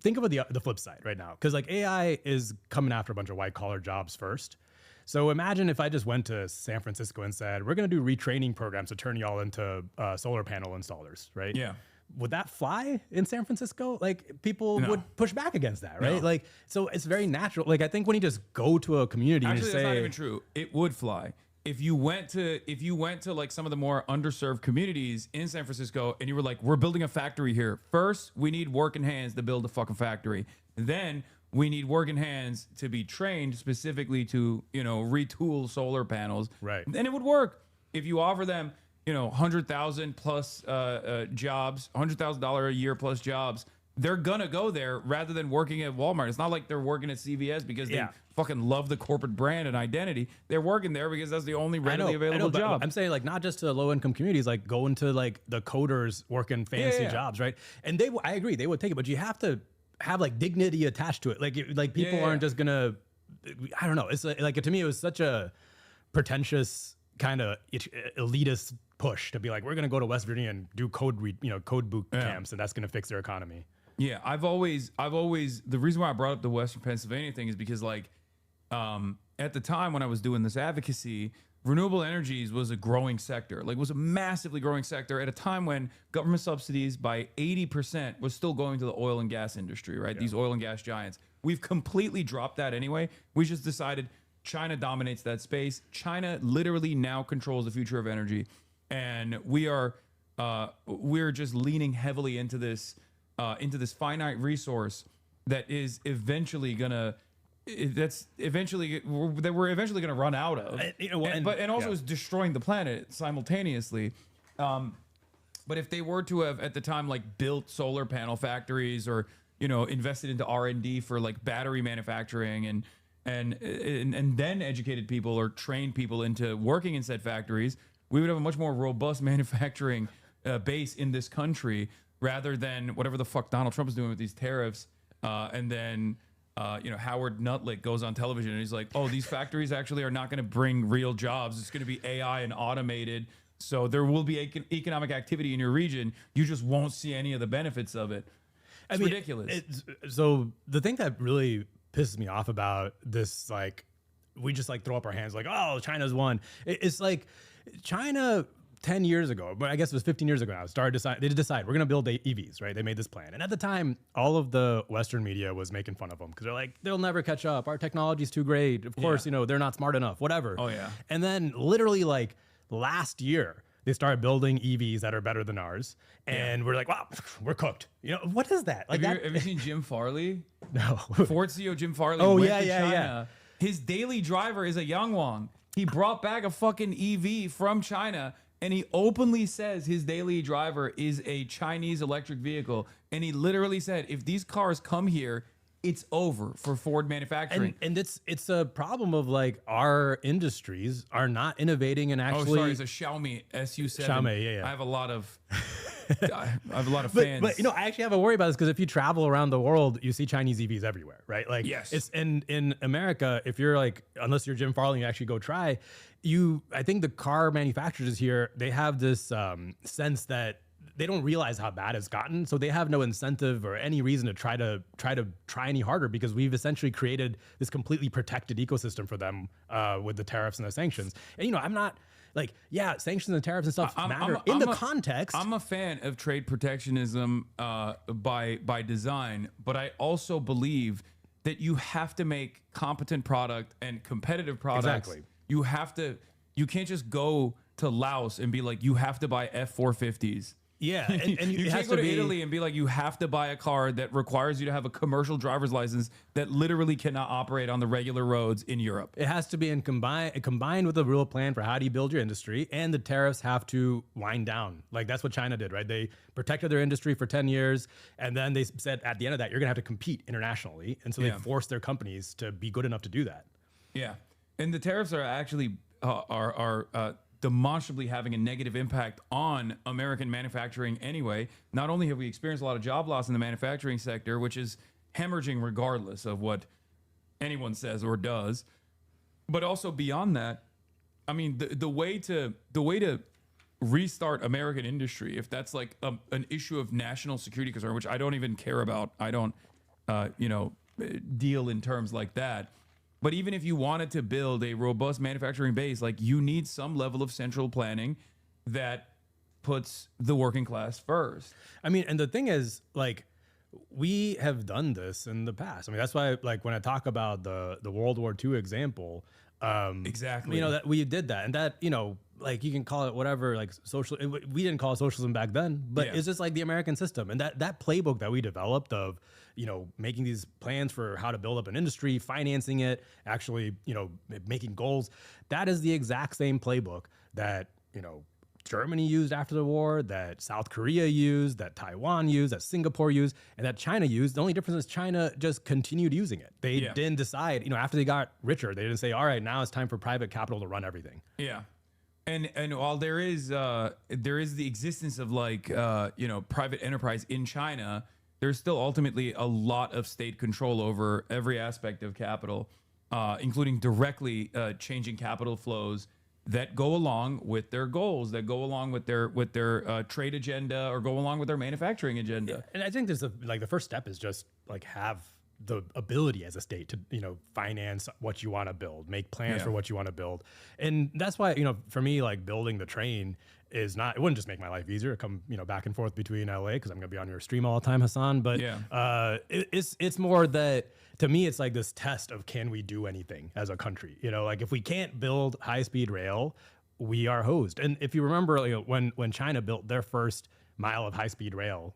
think about the flip side right now, because like AI is coming after a bunch of white collar jobs first. So imagine if I just went to San Francisco and said, we're going to do retraining programs to turn y'all into solar panel installers, right?
Yeah.
Would that fly in San Francisco? Like people would push back against that, right?
No.
Like, so it's very natural. Like I think when you just go to a community
Actually,
and
that's
say,
not even true. It would fly. If you went to like some of the more underserved communities in San Francisco and you were like, we're building a factory here. First, we need working hands to build a fucking factory. Then we need working hands to be trained specifically to, retool solar panels.
Right.
Then it would work. If you offer them, 100,000 plus jobs, $100,000 a year plus jobs, they're gonna go there rather than working at Walmart. It's not like they're working at CVS because they fucking love the corporate brand and identity. They're working there because that's the only readily available job.
I'm saying like not just to low income communities, like go into like the coders working fancy jobs, right? And I agree, they would take it, but you have to have like dignity attached to it. Like people aren't just gonna, I don't know. It's like to me, it was such a pretentious kind of elitist push to be like, we're gonna go to West Virginia and do code boot camps, and that's gonna fix their economy.
Yeah, I've always the reason why I brought up the Western Pennsylvania thing is because like at the time when I was doing this advocacy, renewable energies was a growing sector, like was a massively growing sector at a time when government subsidies by 80% was still going to the oil and gas industry, right? These oil and gas giants. We've completely dropped that anyway. We just decided China dominates that space. China literally now controls the future of energy, and we're just leaning heavily into this finite resource that is eventually gonna we're eventually gonna run out of, and also is destroying the planet simultaneously. But if they were to have at the time like built solar panel factories or invested into R&D for like battery manufacturing and then educated people or trained people into working in said factories, we would have a much more robust manufacturing base in this country rather than whatever the fuck Donald Trump is doing with these tariffs. And then, Howard Nuttlick goes on television and he's like, oh, these factories actually are not going to bring real jobs. It's going to be AI and automated. So there will be economic activity in your region. You just won't see any of the benefits of it. It's ridiculous.
So the thing that really pisses me off about this, like, we just like throw up our hands like, oh, China's won. It's like China 10 years ago, but I guess it was 15 years ago now, they decided we're going to build EVs, right? They made this plan. And at the time, all of the Western media was making fun of them because they're like, they'll never catch up. Our technology's too great. Of course, they're not smart enough, whatever.
Oh, yeah.
And then literally like last year, they started building EVs that are better than ours. And we're like, wow, we're cooked. What is that? Like,
have you seen Jim Farley?
No.
Ford CEO Jim Farley went to China. His daily driver is a Yangwang. He brought back a fucking EV from China, and he openly says his daily driver is a Chinese electric vehicle. And he literally said, if these cars come here, it's over for Ford manufacturing.
And it's a problem of like our industries are not innovating and actually.
Oh, sorry, it's a Xiaomi SU7.
Xiaomi, yeah.
I have a lot of fans.
But I actually have a worry about this because if you travel around the world, you see Chinese EVs everywhere, right? Like,
yes.
It's in America. If you're like, unless you're Jim Farley, and you actually go try. I think the car manufacturers here, they have this sense that they don't realize how bad it's gotten, so they have no incentive or any reason to try any harder because we've essentially created this completely protected ecosystem for them with the tariffs and the sanctions. And I'm not like, sanctions and tariffs and stuff matter in the context.
I'm a fan of trade protectionism by design, but I also believe that you have to make competent product and competitive products.
Exactly.
You can't just go to Laos and be like, you have to buy F-450s.
Yeah, and
you can't go to Italy and be like, you have to buy a car that requires you to have a commercial driver's license that literally cannot operate on the regular roads in Europe.
It has to be combined with a real plan for how do you build your industry, and the tariffs have to wind down. Like that's what China did, right? They protected their industry for 10 years, and then they said at the end of that, you're gonna have to compete internationally, and so they forced their companies to be good enough to do that.
Yeah. And the tariffs are actually demonstrably having a negative impact on American manufacturing anyway. Not only have we experienced a lot of job loss in the manufacturing sector, which is hemorrhaging regardless of what anyone says or does, but also beyond that, I mean, the way to restart American industry, if that's like an issue of national security concern, which I don't even care about, I don't, deal in terms like that. But even if you wanted to build a robust manufacturing base, like you need some level of central planning that puts the working class first.
I mean, and the thing is, like, we have done this in the past. I mean, that's why, like, when I talk about the World War II example,
exactly,
you know, that we did that, and that, you know, like, you can call it whatever, like social. We didn't call it socialism back then, but it's just like the American system, and that playbook that we developed of, you know, making these plans for how to build up an industry, financing it, actually, you know, making goals. That is the exact same playbook that, you know, Germany used after the war, that South Korea used, that Taiwan used, that Singapore used, and that China used. The only difference is China just continued using it. They didn't decide, you know, after they got richer, they didn't say, all right, now it's time for private capital to run everything.
Yeah. And while there is the existence of like private enterprise in China, there's still ultimately a lot of state control over every aspect of capital, including directly changing capital flows that go along with their goals, that go along with their trade agenda, or go along with their manufacturing agenda.
Yeah. And I think there's the first step is just like have the ability as a state to, you know, finance what you want to build, make plans for what you want to build. And that's why, you know, for me, like building the train is not, it wouldn't just make my life easier to come, you know, back and forth between LA, because I'm going to be on your stream all the time, Hasan. But it's more that, to me, it's like this test of, can we do anything as a country? You know, like if we can't build high speed rail, we are hosed. And if you remember, you know, when China built their first mile of high speed rail,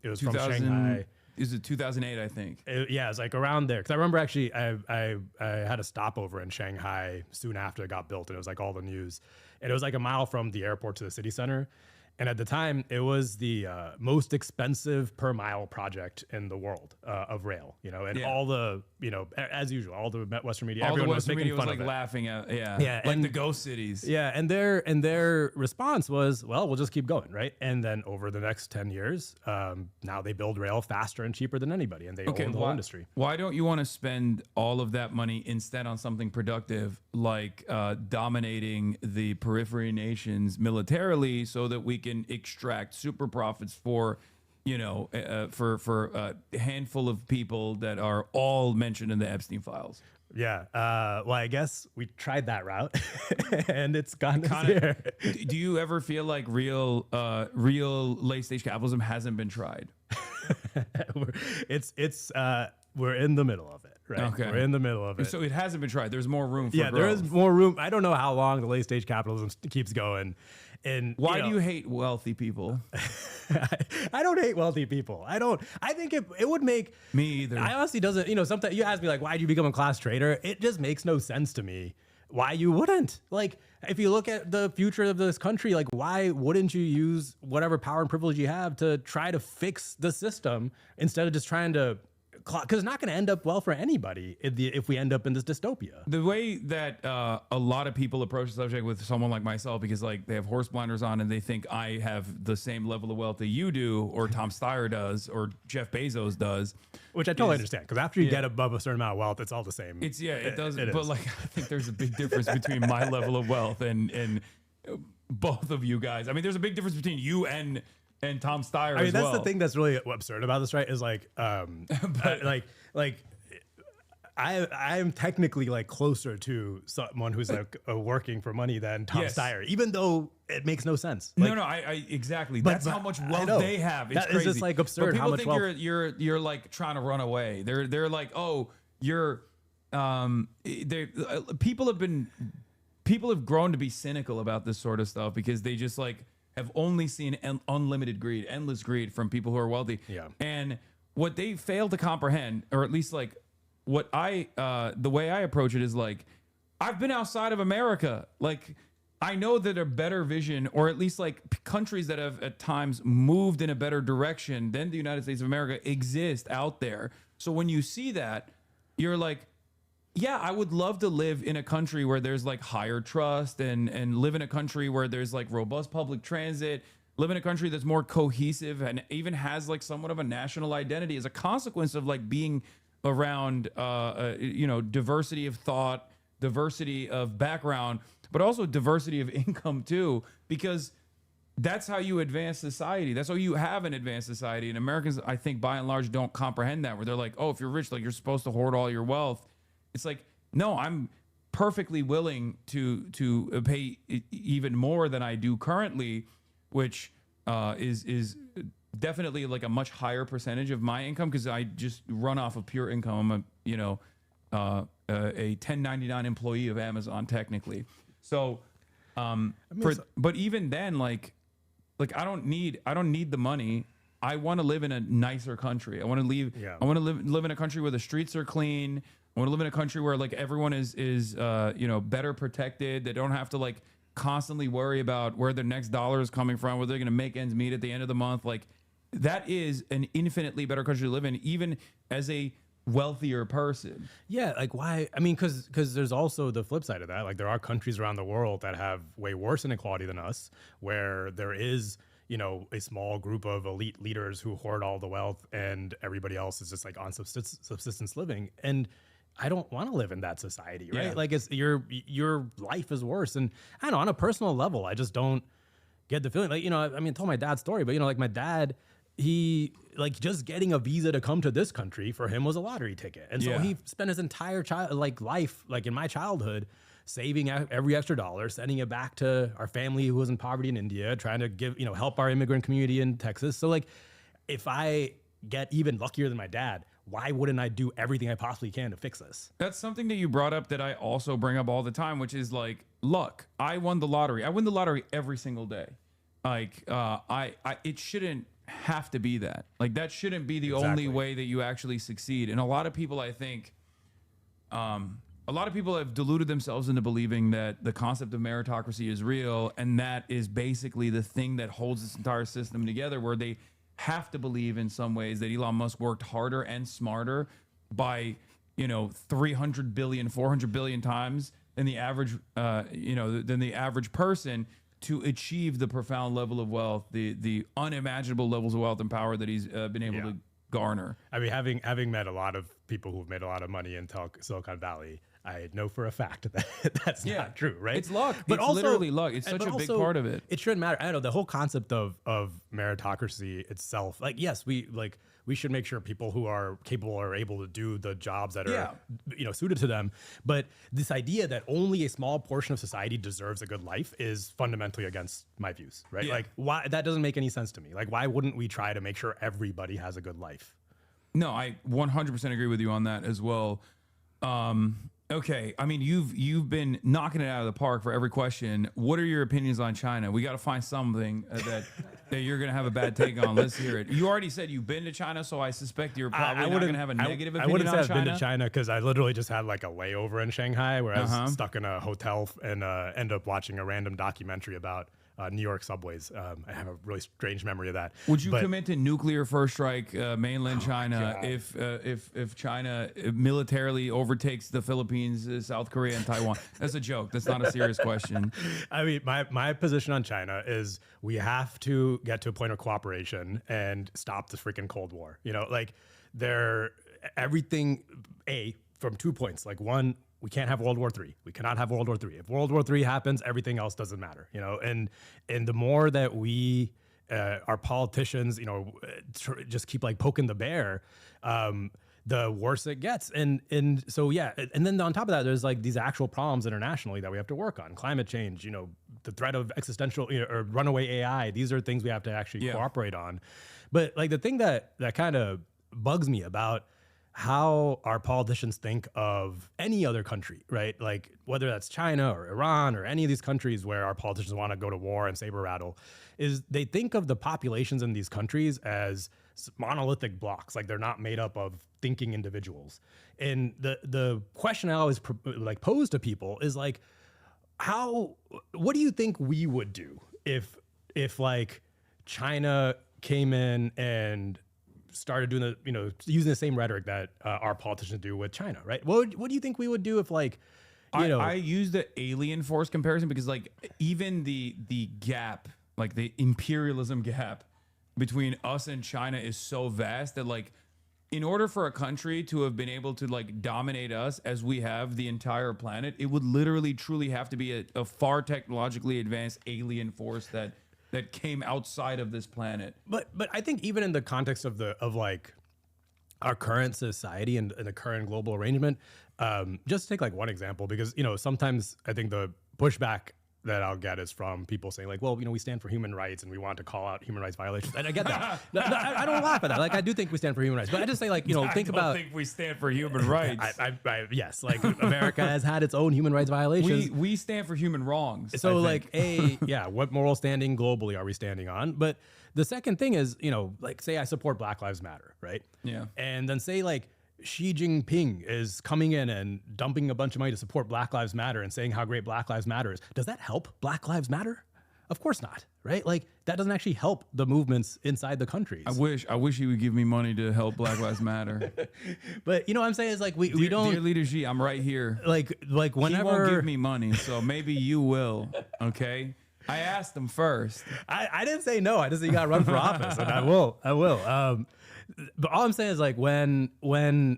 it was from Shanghai.
Is it 2008, I think?
Yeah, it's like around there. Because I remember actually I had a stopover in Shanghai soon after it got built, and it was like all the news. And it was like a mile from the airport to the city center. And at the time, it was the most expensive per mile project in the world of rail, you know, and all the, you know, as usual, all the Western media,
all
everyone
the Western
was making
media
fun
was like
of it.
laughing at, like
and
the ghost cities.
Yeah, and their response was, well, we'll just keep going, right? And then over the next 10 years, now they build rail faster and cheaper than anybody, and they own the whole industry.
Why don't you want to spend all of that money instead on something productive, like dominating the periphery nations militarily, so that we can extract super profits for, you know, for a handful of people that are all mentioned in the Epstein files?
Yeah. Well, I guess we tried that route and it's gone here.
Do you ever feel like real late stage capitalism hasn't been tried?
We're in the middle of it, right?
Okay.
We're in the middle of it.
So it hasn't been tried. There's more room for growth.
There is more room. I don't know how long the late stage capitalism keeps going. And
why do you hate wealthy people?
I don't hate wealthy people. I think it would make
me either.
I honestly doesn't, you know, sometimes you ask me like, why do you become a class trader? It just makes no sense to me why you wouldn't. Like, if you look at the future of this country, like, why wouldn't you use whatever power and privilege you have to try to fix the system instead of just trying to, because it's not going to end up well for anybody if we end up in this dystopia.
The way that a lot of people approach the subject with someone like myself, because like they have horse blinders on and they think I have the same level of wealth that you do, or Tom Steyer does, or Jeff Bezos does.
Which I totally understand, because after you get above a certain amount of wealth, it's all the same.
It does. But like, I think there's a big difference between my level of wealth and both of you guys. I mean, there's a big difference between you and Tom Steyer.
I mean, that's the thing that's really absurd about this, right? Is like, I'm technically like closer to someone who's like working for money than Tom Steyer, even though it makes no sense. Like,
I exactly. That's how much wealth they have. It's crazy.
It's just like absurd.
But
how much
people
wealth.
think you're like trying to run away. They're like, oh, you're people have grown to be cynical about this sort of stuff because they just like have only seen unlimited greed, endless greed from people who are wealthy.
Yeah.
And what they fail to comprehend, or at least like what the way I approach it is like, I've been outside of America. Like, I know that a better vision, or at least like countries that have at times moved in a better direction than the United States of America exist out there. So when you see that, you're like, Yeah, I would love to live in a country where there's like higher trust, and live in a country where there's like robust public transit, live in a country that's more cohesive and even has like somewhat of a national identity as a consequence of like being around diversity of thought, diversity of background, but also diversity of income too, because that's how you advance society. That's how you have an advanced society. And Americans, I think, by and large, don't comprehend that. Where they're like, "Oh, if you're rich, like you're supposed to hoard all your wealth." It's like, no, I'm perfectly willing to pay even more than I do currently, which is definitely like a much higher percentage of my income because I just run off of pure income. I'm a 1099 employee of Amazon technically. So, but even then, like I don't need the money. I want to live in a nicer country. I want to live in a country where the streets are clean. I want to live in a country where like everyone is better protected. They don't have to like constantly worry about where their next dollar is coming from, whether they're going to make ends meet at the end of the month. Like that is an infinitely better country to live in, even as a wealthier person.
Yeah, like why? I mean, because there's also the flip side of that. Like there are countries around the world that have way worse inequality than us, where there is a small group of elite leaders who hoard all the wealth, and everybody else is just like on subsistence living. And I don't want to live in that society, right?
Yeah.
Like it's your life is worse. And I don't know, on a personal level, I just don't get the feeling. Like, I mean, I told my dad's story, but like my dad, he like just getting a visa to come to this country for him was a lottery ticket. And so he spent his entire life, like in my childhood, saving every extra dollar, sending it back to our family who was in poverty in India, trying to give, help our immigrant community in Texas. So like, if I get even luckier than my dad, why wouldn't I do everything I possibly can to fix this?
That's something that you brought up that I also bring up all the time, which is like luck. I won the lottery. I win the lottery every single day. Like it shouldn't have to be that. Like that shouldn't be the only way that you actually succeed. And a lot of people, I think, a lot of people have deluded themselves into believing that the concept of meritocracy is real, and that is basically the thing that holds this entire system together, where they have to believe in some ways that Elon Musk worked harder and smarter by 300 billion 400 billion times than the average person to achieve the profound level of wealth, the unimaginable levels of wealth and power that he's been able to garner.
I mean, having met a lot of people who've made a lot of money in Silicon Valley, I know for a fact that that's not true, right?
It's luck.
But
it's
also,
literally luck. It's such a big part of it.
It shouldn't matter. I don't know, the whole concept of meritocracy itself. Like, yes, we should make sure people who are capable are able to do the jobs that are suited to them. But this idea that only a small portion of society deserves a good life is fundamentally against my views, right?
Yeah.
Like, why that doesn't make any sense to me. Like, why wouldn't we try to make sure everybody has a good life?
No, I 100% agree with you on that as well. Okay, I mean, you've been knocking it out of the park for every question. What are your opinions on China? We got to find something that you're going to have a bad take on. Let's hear it. You already said you've been to China, so I suspect you're probably not going to have a negative opinion on China.
I wouldn't say I've been to China because I literally just had like a layover in Shanghai where I was stuck in a hotel and ended up watching a random documentary about New York subways. I have a really strange memory of that.
Would you commit to nuclear first strike mainland China if China militarily overtakes the Philippines, South Korea, and Taiwan? That's a joke. That's not a serious question.
I mean, my position on China is we have to get to a point of cooperation and stop the freaking Cold War. Like everything from 2 points. Like one, we can't have World War III. We cannot have World War III. If World War III happens, everything else doesn't matter, And the more that we, our politicians, just keep like poking the bear, the worse it gets. And so and then on top of that, there's like these actual problems internationally that we have to work on. Climate change, the threat of existential or runaway AI. These are things we have to actually cooperate on. But like the thing that kind of bugs me about how our politicians think of any other country, right? Like whether that's China or Iran or any of these countries where our politicians want to go to war and saber rattle, is they think of the populations in these countries as monolithic blocks, like they're not made up of thinking individuals. And the question I always pose to people is like, what do you think we would do if like China came in and started doing using the same rhetoric that our politicians do with China, right? What do you think we would do if
I use the alien force comparison because like even the gap, like the imperialism gap between us and China is so vast that like in order for a country to have been able to like dominate us as we have the entire planet, it would literally truly have to be a far technologically advanced alien force that came outside of this planet.
But I think even in the context of like our current society and the current global arrangement, just to take like one example, because sometimes I think the pushback that I'll get is from people saying like, well, we stand for human rights and we want to call out human rights violations. And I get that. No, I don't laugh at that. Like, I do think we stand for human rights, but I just say like, think about.
I think we stand for human rights.
Yes, like America has had its own human rights violations.
We stand for human wrongs.
So like, what moral standing globally are we standing on? But the second thing is, like say I support Black Lives Matter, right?
Yeah.
And then say like, Xi Jinping is coming in and dumping a bunch of money to support Black Lives Matter and saying how great Black Lives Matter is. Does that help Black Lives Matter? Of course not, right? Like that doesn't actually help the movements inside the countries.
I wish he would give me money to help Black Lives Matter.
But what I'm saying is like we don't.
Dear Leader Xi, I'm right here.
Like whenever
he won't give me money, so maybe you will. Okay. I asked him first.
I didn't say no. I just said you got to run for office, and I will. But all I'm saying is like when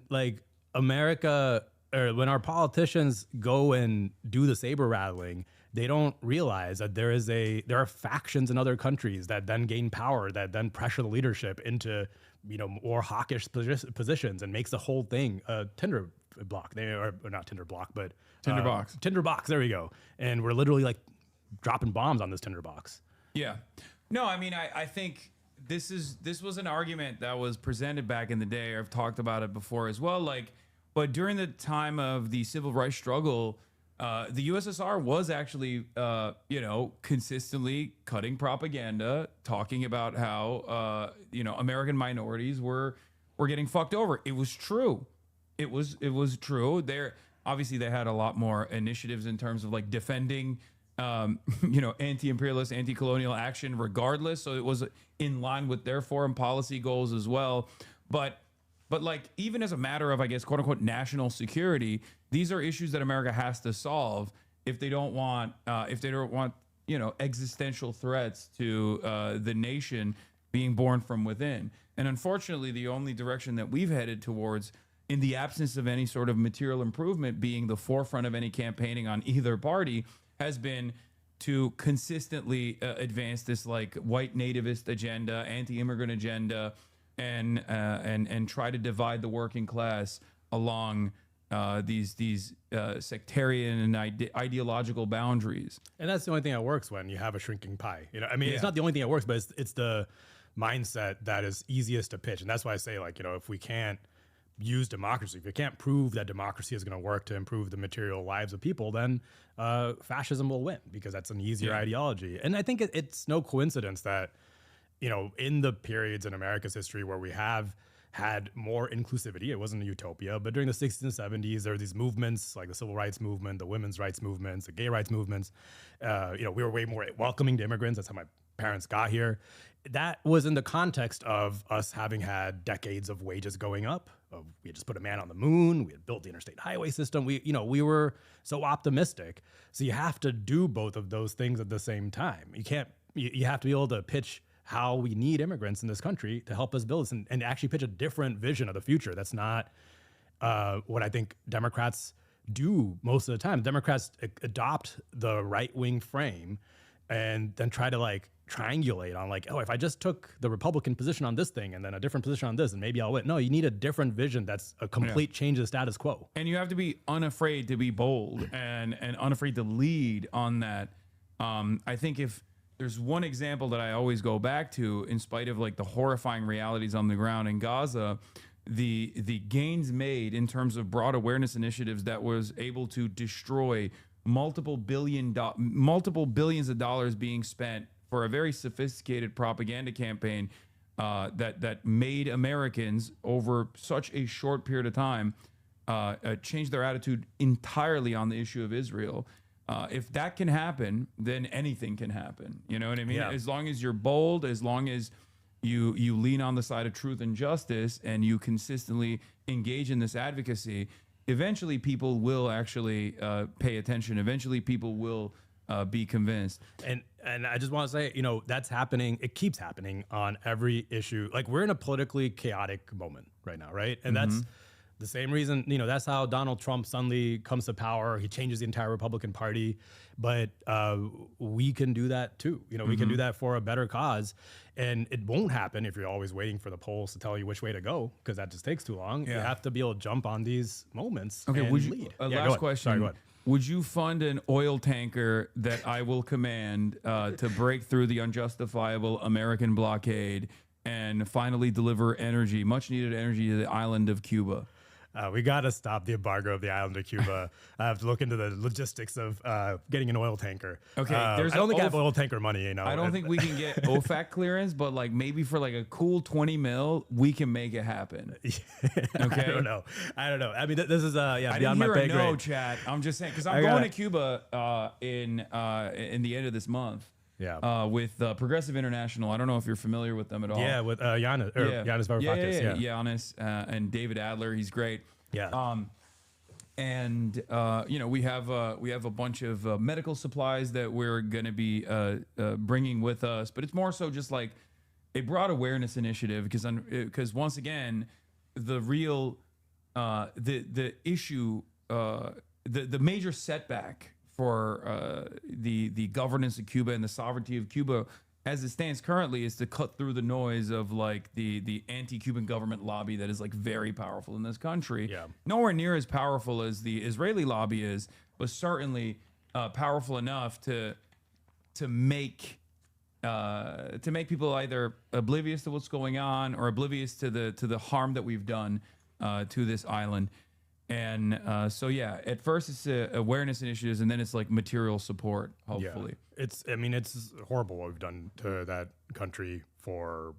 like America or when our politicians go and do the saber rattling, they don't realize that there are factions in other countries that then gain power, that then pressure the leadership into more hawkish positions and makes the whole thing a tinder block. They are not tinder block, but
tinderbox.
Tinderbox. There we go. And we're literally like dropping bombs on this tinderbox.
Yeah. No, I mean I think. This was an argument that was presented back in the day. I've talked about it before as well. Like, but during the time of the civil rights struggle, the USSR was actually, consistently cutting propaganda, talking about how, American minorities were getting fucked over. It was true. It was true. Obviously they had a lot more initiatives in terms of like defending anti-imperialist, anti-colonial action regardless. So it was in line with their foreign policy goals as well. But like, even as a matter of, I guess, quote unquote, national security, these are issues that America has to solve if they don't want, existential threats to the nation being born from within. And unfortunately, the only direction that we've headed towards, in the absence of any sort of material improvement being the forefront of any campaigning on either party, has been to consistently advance this like white nativist agenda, anti-immigrant agenda, and try to divide the working class along these sectarian and ideological boundaries.
And that's the only thing that works when you have a shrinking pie. It's
Yeah.
not the only thing that works, but it's the mindset that is easiest to pitch. And that's why I say like, if we can't use democracy, if you can't prove that democracy is going to work to improve the material lives of people, then fascism will win, because that's an easier ideology. And I think it's no coincidence that, in the periods in America's history where we have had more inclusivity, it wasn't a utopia, but during the 60s and 70s, there were these movements like the civil rights movement, the women's rights movements, the gay rights movements. We were way more welcoming to immigrants. That's how my parents got here. That was in the context of us having had decades of wages going up. We had just put a man on the moon. We had built the interstate highway system. We were so optimistic. So you have to do both of those things at the same time. You have to be able to pitch how we need immigrants in this country to help us build this, and actually pitch a different vision of the future. That's not what I think Democrats do most of the time. Democrats adopt the right-wing frame and then try to like triangulate on like, if I just took the Republican position on this thing and then a different position on this, and maybe I'll win. No, you need a different vision that's a complete change of the status quo.
And you have to be unafraid to be bold and unafraid to lead on that. I think if there's one example that I always go back to, in spite of like the horrifying realities on the ground in Gaza, the gains made in terms of broad awareness initiatives that was able to destroy multiple billions of dollars being spent for a very sophisticated propaganda campaign that made Americans over such a short period of time change their attitude entirely on the issue of Israel. If that can happen, then anything can happen. You know what I mean?
Yeah.
As long as you're bold, as long as you lean on the side of truth and justice, and you consistently engage in this advocacy, eventually people will actually pay attention. Eventually people will be convinced.
And I just want to say, that's happening. It keeps happening on every issue. Like, we're in a politically chaotic moment right now, right? And that's the same reason, that's how Donald Trump suddenly comes to power. He changes the entire Republican Party. But we can do that too. We can do that for a better cause. And it won't happen if you're always waiting for the polls to tell you which way to go, because that just takes too long. You have to be able to jump on these moments and lead.
Last question.
Sorry, go ahead.
Would you fund an oil tanker that I will command to break through the unjustifiable American blockade and finally deliver energy, much needed energy, to the island of Cuba?
We got to stop the embargo of the island of Cuba. I have to look into the logistics of getting an oil tanker.
Okay,
I don't think I have oil tanker money.
I don't think we can get OFAC clearance, but like maybe for like a cool 20 mil, we can make it happen. Okay,
I don't know. I mean, this is
beyond
my pay grade.
No, chat. I'm just saying because I'm going to Cuba in the end of this month.
Yeah.
With Progressive International. I don't know if you're familiar with them at all.
Yeah, with Giannis Varoufakis.
Giannis and David Adler. He's great.
Yeah.
We have a bunch of medical supplies that we're going to be bringing with us, but it's more so just like a broad awareness initiative because once again, the real the issue the major setback for the governance of Cuba and the sovereignty of Cuba as it stands currently is to cut through the noise of like the anti-Cuban government lobby that is like very powerful in this country.
Yeah.
Nowhere near as powerful as the Israeli lobby is, but certainly powerful enough to make people either oblivious to what's going on or oblivious to the harm that we've done to this island. And at first it's awareness initiatives, and then it's like material support, hopefully.
Yeah. It's horrible what we've done to that country for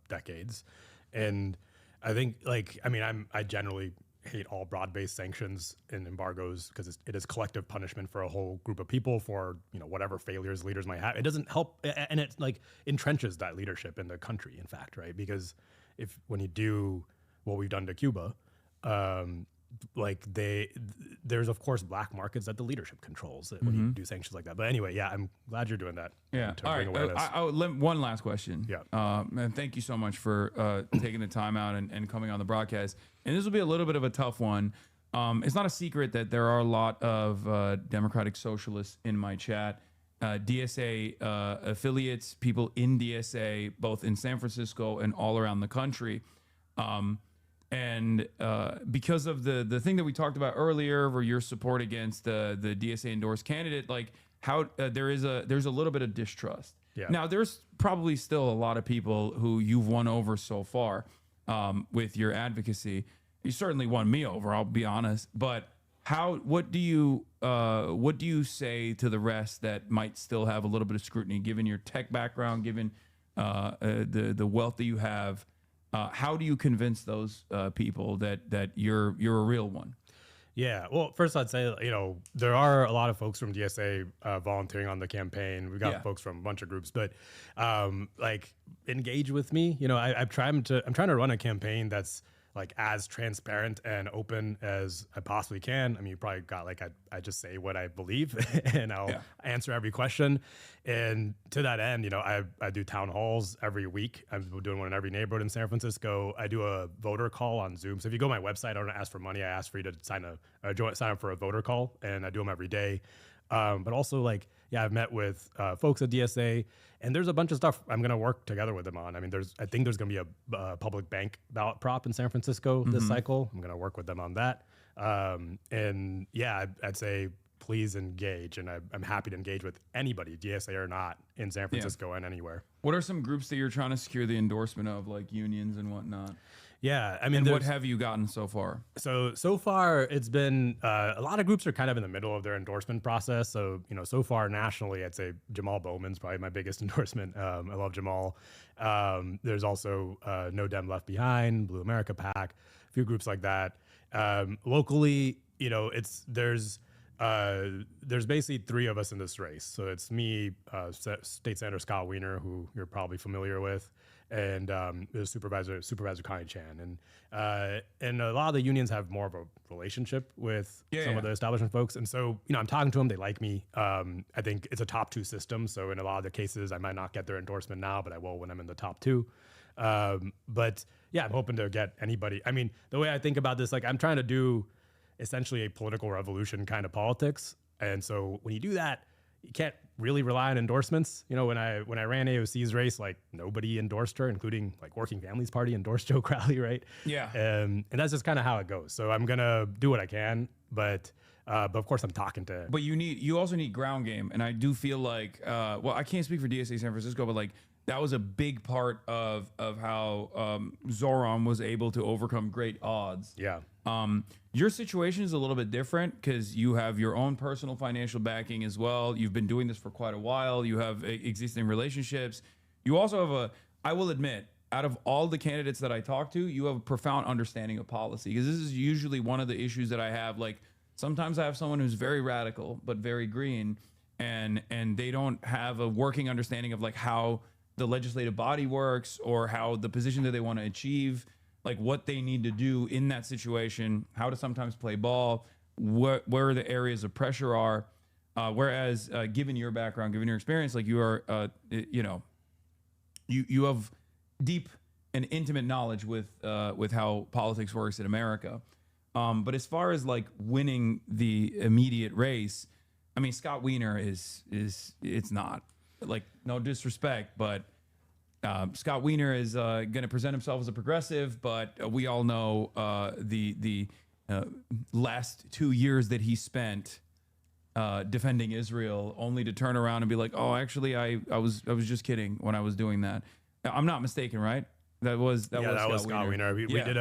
decades. And I think I generally hate all broad-based sanctions and embargoes because it is collective punishment for a whole group of people for, whatever failures leaders might have. It doesn't help. And it like entrenches that leadership in the country, in fact, right? Because when you do what we've done to Cuba, there's of course black markets that the leadership controls when you do sanctions like that. But anyway, I'm glad you're doing that.
Yeah. All right. One last question.
Yeah.
And thank you so much for taking the time out and coming on the broadcast. And this will be a little bit of a tough one. It's not a secret that there are a lot of democratic socialists in my chat. DSA affiliates, people in DSA, both in San Francisco and all around the country. And because of the thing that we talked about earlier, where your support against the DSA endorsed candidate, like how there's a little bit of distrust.
Yeah.
Now there's probably still a lot of people who you've won over so far with your advocacy. You certainly won me over, I'll be honest. But what do you say to the rest that might still have a little bit of scrutiny, given your tech background, given the wealth that you have? How do you convince those people that you're a real one?
Yeah, well, first I'd say, there are a lot of folks from DSA volunteering on the campaign. We've got folks from a bunch of groups, but engage with me. I'm trying to run a campaign that's like as transparent and open as I possibly can. I mean, you probably got I just say what I believe and I'll answer every question. And to that end, I do town halls every week. I'm doing one in every neighborhood in San Francisco. I do a voter call on Zoom. So if you go to my website, I don't ask for money. I ask for you to sign up for a voter call, and I do them every day. But also I've met with folks at DSA, and there's a bunch of stuff I'm going to work together with them on. I mean, I think there's going to be a public bank ballot prop in San Francisco this cycle. I'm going to work with them on that. I'd say please engage, and I'm happy to engage with anybody, DSA or not, in San Francisco and anywhere.
What are some groups that you're trying to secure the endorsement of, like unions and whatnot?
Yeah, I mean,
what have you gotten so far?
So far, it's been a lot of groups are kind of in the middle of their endorsement process. So so far nationally, I'd say Jamal Bowman's probably my biggest endorsement. I love Jamal. There's also No Dem Left Behind, Blue America PAC, a few groups like that. Locally, there's There's basically three of us in this race. So it's me, State Senator Scott Wiener, who you're probably familiar with, and the Supervisor Connie Chan. And a lot of the unions have more of a relationship with some of the establishment folks. And so, I'm talking to them. They like me. I think it's a top two system. So in a lot of the cases, I might not get their endorsement now, but I will when I'm in the top two. But yeah, I'm hoping to get anybody. I mean, the way I think about this, like I'm trying to do essentially a political revolution kind of politics. And so when you do that, you can't really rely on endorsements. When I ran AOC's race, like nobody endorsed her, including like Working Families Party endorsed Joe Crowley, right?
Yeah.
And that's just kind of how it goes. So I'm gonna do what I can, but of course I'm talking to.
But you also need ground game, and I do feel like well, I can't speak for DSA San Francisco, but like that was a big part of how Zoran was able to overcome great odds.
Yeah.
Your situation is a little bit different because you have your own personal financial backing as well. You've been doing this for quite a while. You have existing relationships. You also have I will admit, out of all the candidates that I talk to, you have a profound understanding of policy, because this is usually one of the issues that I have. Like sometimes I have someone who's very radical, but very green, and they don't have a working understanding of like how the legislative body works or how the position that they want to achieve, like what they need to do in that situation, how to sometimes play ball, where the areas of pressure are. Whereas given your background, given your experience, like you are, you have deep and intimate knowledge with how politics works in America. But as far as like winning the immediate race, I mean, Scott Wiener is it's not, like, no disrespect, but Scott Wiener is going to present himself as a progressive, but we all know the last 2 years that he spent defending Israel, only to turn around and be like, oh, actually, I was just kidding when I was doing that. I'm not mistaken, right? That was
Scott Wiener. We did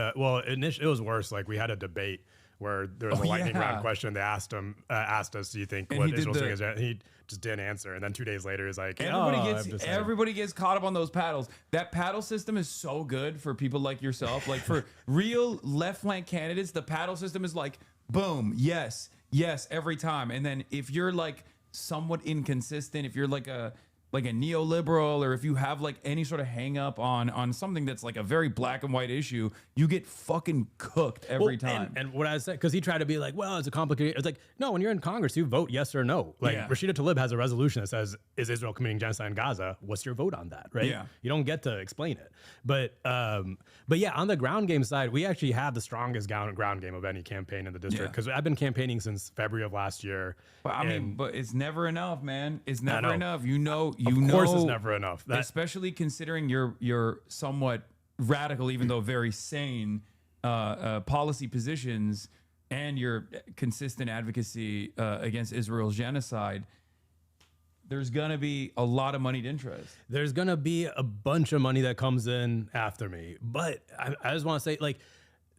initially it was worse. Like we had a debate where there was a lightning round question. They asked us, do you think what Israel's doing is right? He just didn't answer. And then 2 days later, he's like,
everybody gets caught up on those paddles. That paddle system is so good for people like yourself. Like for real left flank candidates, the paddle system is like, boom, yes, every time. And then if you're like somewhat inconsistent, if you're like a neoliberal, or if you have like any sort of hang up on something that's like a very black and white issue, you get fucking cooked every time.
And what I said, because he tried to be like, well, it's a complicated, it's like, no, when you're in Congress, you vote yes or no. Like Rashida Tlaib has a resolution that says, is Israel committing genocide in Gaza? What's your vote on that, right?
Yeah.
You don't get to explain it. But yeah, on the ground game side, we actually have the strongest ground game of any campaign in the district, because I've been campaigning since February of last year.
But I mean, but it's never enough, man. It's never enough.
Of course it's never enough.
Especially considering your somewhat radical, even though very sane policy positions, and your consistent advocacy against Israel's genocide. There's going to be a lot of moneyed interest.
There's going to be a bunch of money that comes in after me. But I just want to say, like,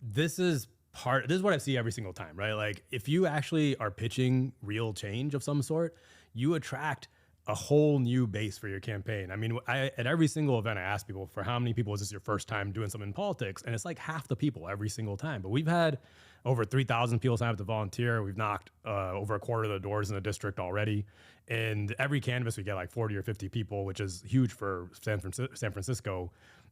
this is what I see every single time, right? Like, if you actually are pitching real change of some sort, you attract a whole new base for your campaign. I mean, at every single event, I ask people, for how many people is this your first time doing something in politics? And it's like half the people every single time. But we've had over 3,000 people sign up to volunteer. We've knocked over a quarter of the doors in the district already. And every canvas, we get like 40 or 50 people, which is huge for San Francisco.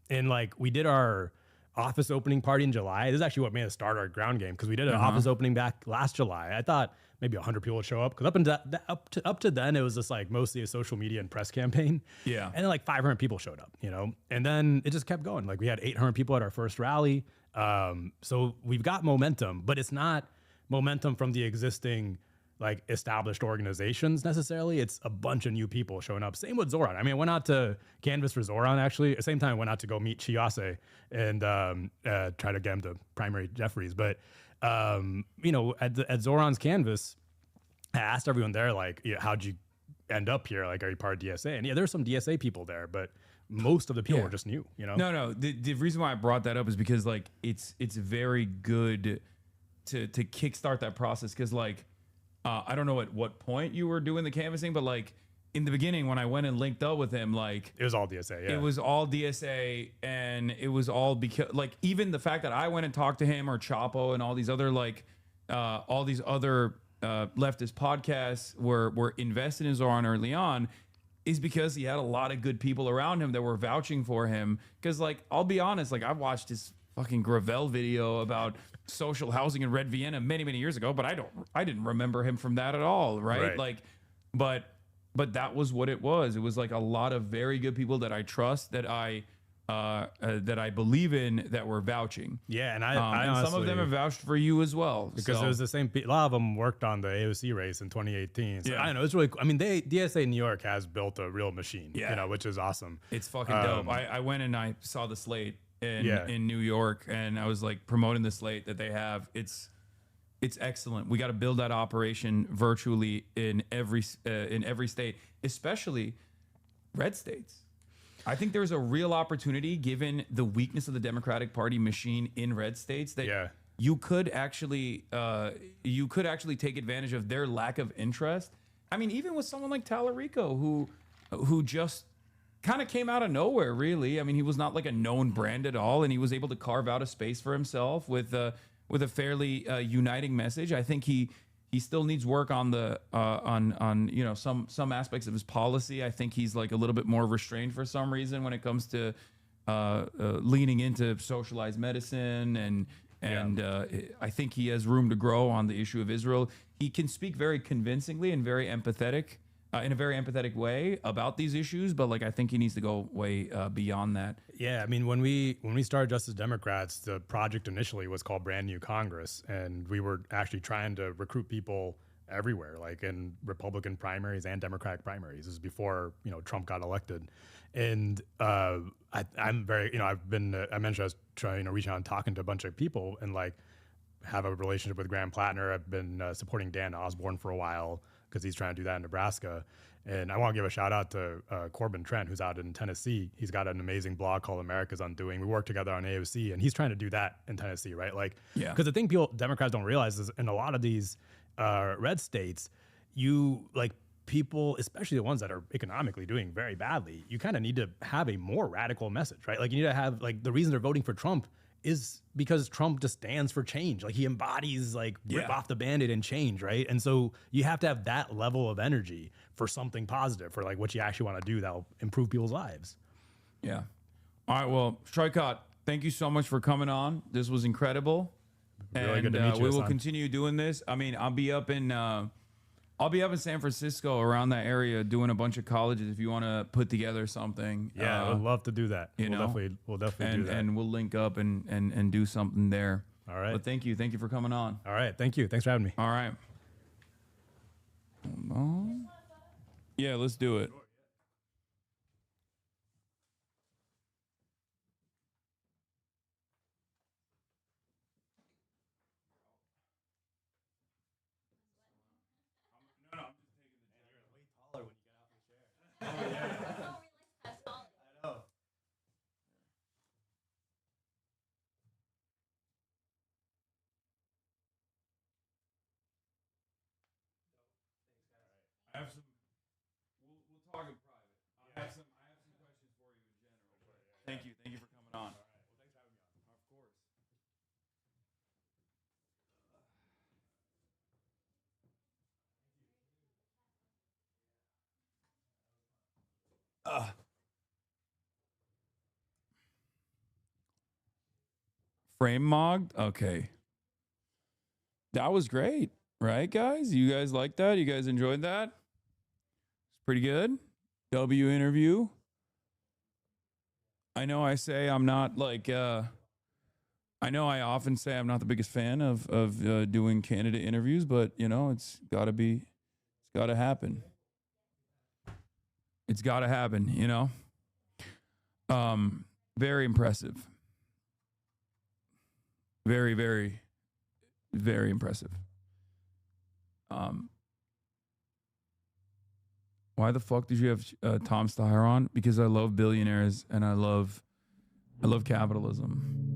And like, we did our office opening party in July. This is actually what made us start our ground game, because we did an office opening back last July. I thought maybe 100 people would show up, because up to then, it was just like mostly a social media and press campaign.
Yeah.
And then like 500 people showed up, and then it just kept going. Like we had 800 people at our first rally. So we've got momentum, but it's not momentum from the existing like established organizations necessarily. It's a bunch of new people showing up. Same with Zoran. I mean, I went out to canvas for Zoran actually. At the same time, I went out to go meet Chiase and try to get him to primary Jeffries. But at Zoran's canvas, I asked everyone there, like, how'd you end up here? Like, are you part of DSA? And there's some DSA people there, but most of the people were just new,
No. The reason why I brought that up is because like it's very good to kickstart that process, because like I don't know at what point you were doing the canvassing, but like in the beginning when I went and linked up with him, like
it was all DSA. Yeah,
it was all DSA, and it was all because like even the fact that I went and talked to him or Chapo and all these other leftist podcasts were invested in Zoran early on is because he had a lot of good people around him that were vouching for him. Because, like, I'll be honest, like, I watched his fucking Gravel video about social housing in Red Vienna many, many years ago, but I didn't remember him from that at all, right? Like, but that was what it was. It was like a lot of very good people that I trust, that I believe in, that were vouching.
Yeah, and I
and
honestly,
some of them have vouched for you as well.
because
so.
it was the same. A lot of them worked on the AOC race in 2018. So
Yeah.
I don't know. It's really. I mean, DSA New York has built a real machine.
Yeah.
You know, which is awesome.
It's fucking dope. I went and I saw the slate
Yeah.
in New York, and I was like promoting the slate that they have. It's excellent. We got to build that operation virtually in every state, especially red states. I think there's a real opportunity, given the weakness of the Democratic Party machine in red states, that you could actually take advantage of their lack of interest. I mean, even with someone like Tallarico, who just kind of came out of nowhere, really. I mean, he was not like a known brand at all, and he was able to carve out a space for himself with a fairly uniting message. I think he still needs work on the on you know, some aspects of his policy. I think he's like a little bit more restrained for some reason when it comes to leaning into socialized medicine, and I think he has room to grow on the issue of Israel. He can speak very convincingly and very empathetic. In a very empathetic way about these issues, but like I think he needs to go way beyond that.
Yeah, I mean, when we started Justice Democrats, the project initially was called Brand New Congress, and we were actually trying to recruit people everywhere, like in Republican primaries and Democratic primaries. This is before, you know, Trump got elected, and I'm very, you know, I mentioned I was trying to reach out and talking to a bunch of people, and like have a relationship with Graham Plattner. I've been supporting Dan Osborne for a while, because he's trying to do that in Nebraska. And I want to give a shout out to Corbin Trent, who's out in Tennessee. He's got an amazing blog called America's Undoing. We work together on AOC, and he's trying to do that in Tennessee, right? Like, because the thing Democrats don't realize is in a lot of these red states, people, especially the ones that are economically doing very badly, you kind of need to have a more radical message, right? Like, you need to have, like, the reason they're voting for Trump is because Trump just stands for change. Like, he embodies, like, rip off the Band-Aid and change, right? And so you have to have that level of energy for something positive, for like what you actually want to do that'll improve people's lives. Yeah.
All right. Well, Saikat, thank you so much for coming on. This was incredible.
Really good to meet you,
we will
Hasan.
continue doing this. I mean, I'll be up in San Francisco, around that area, doing a bunch of colleges. If you want to put together something,
yeah, I would love to do that. We'll definitely do that,
and we'll link up and do something there.
All right.
But thank you for coming on.
All right, thank you. Thanks for having me.
All right. Hold on. Yeah, let's do it. I have some. We'll talk in private. I have some questions for you in general. Thank you for coming on. All right. Well, thanks for having me on. Of course. Frame mogged. Okay. That was great, right, guys? You guys like that? You guys enjoyed that? It's pretty good. W interview. I know I say I'm not like, I know I often say I'm not the biggest fan of doing candidate interviews, but you know, it's got to happen. It's got to happen, you know? Very impressive. Very, very, very impressive. Why the fuck did you have Tom Steyer on? Because I love billionaires and I love capitalism.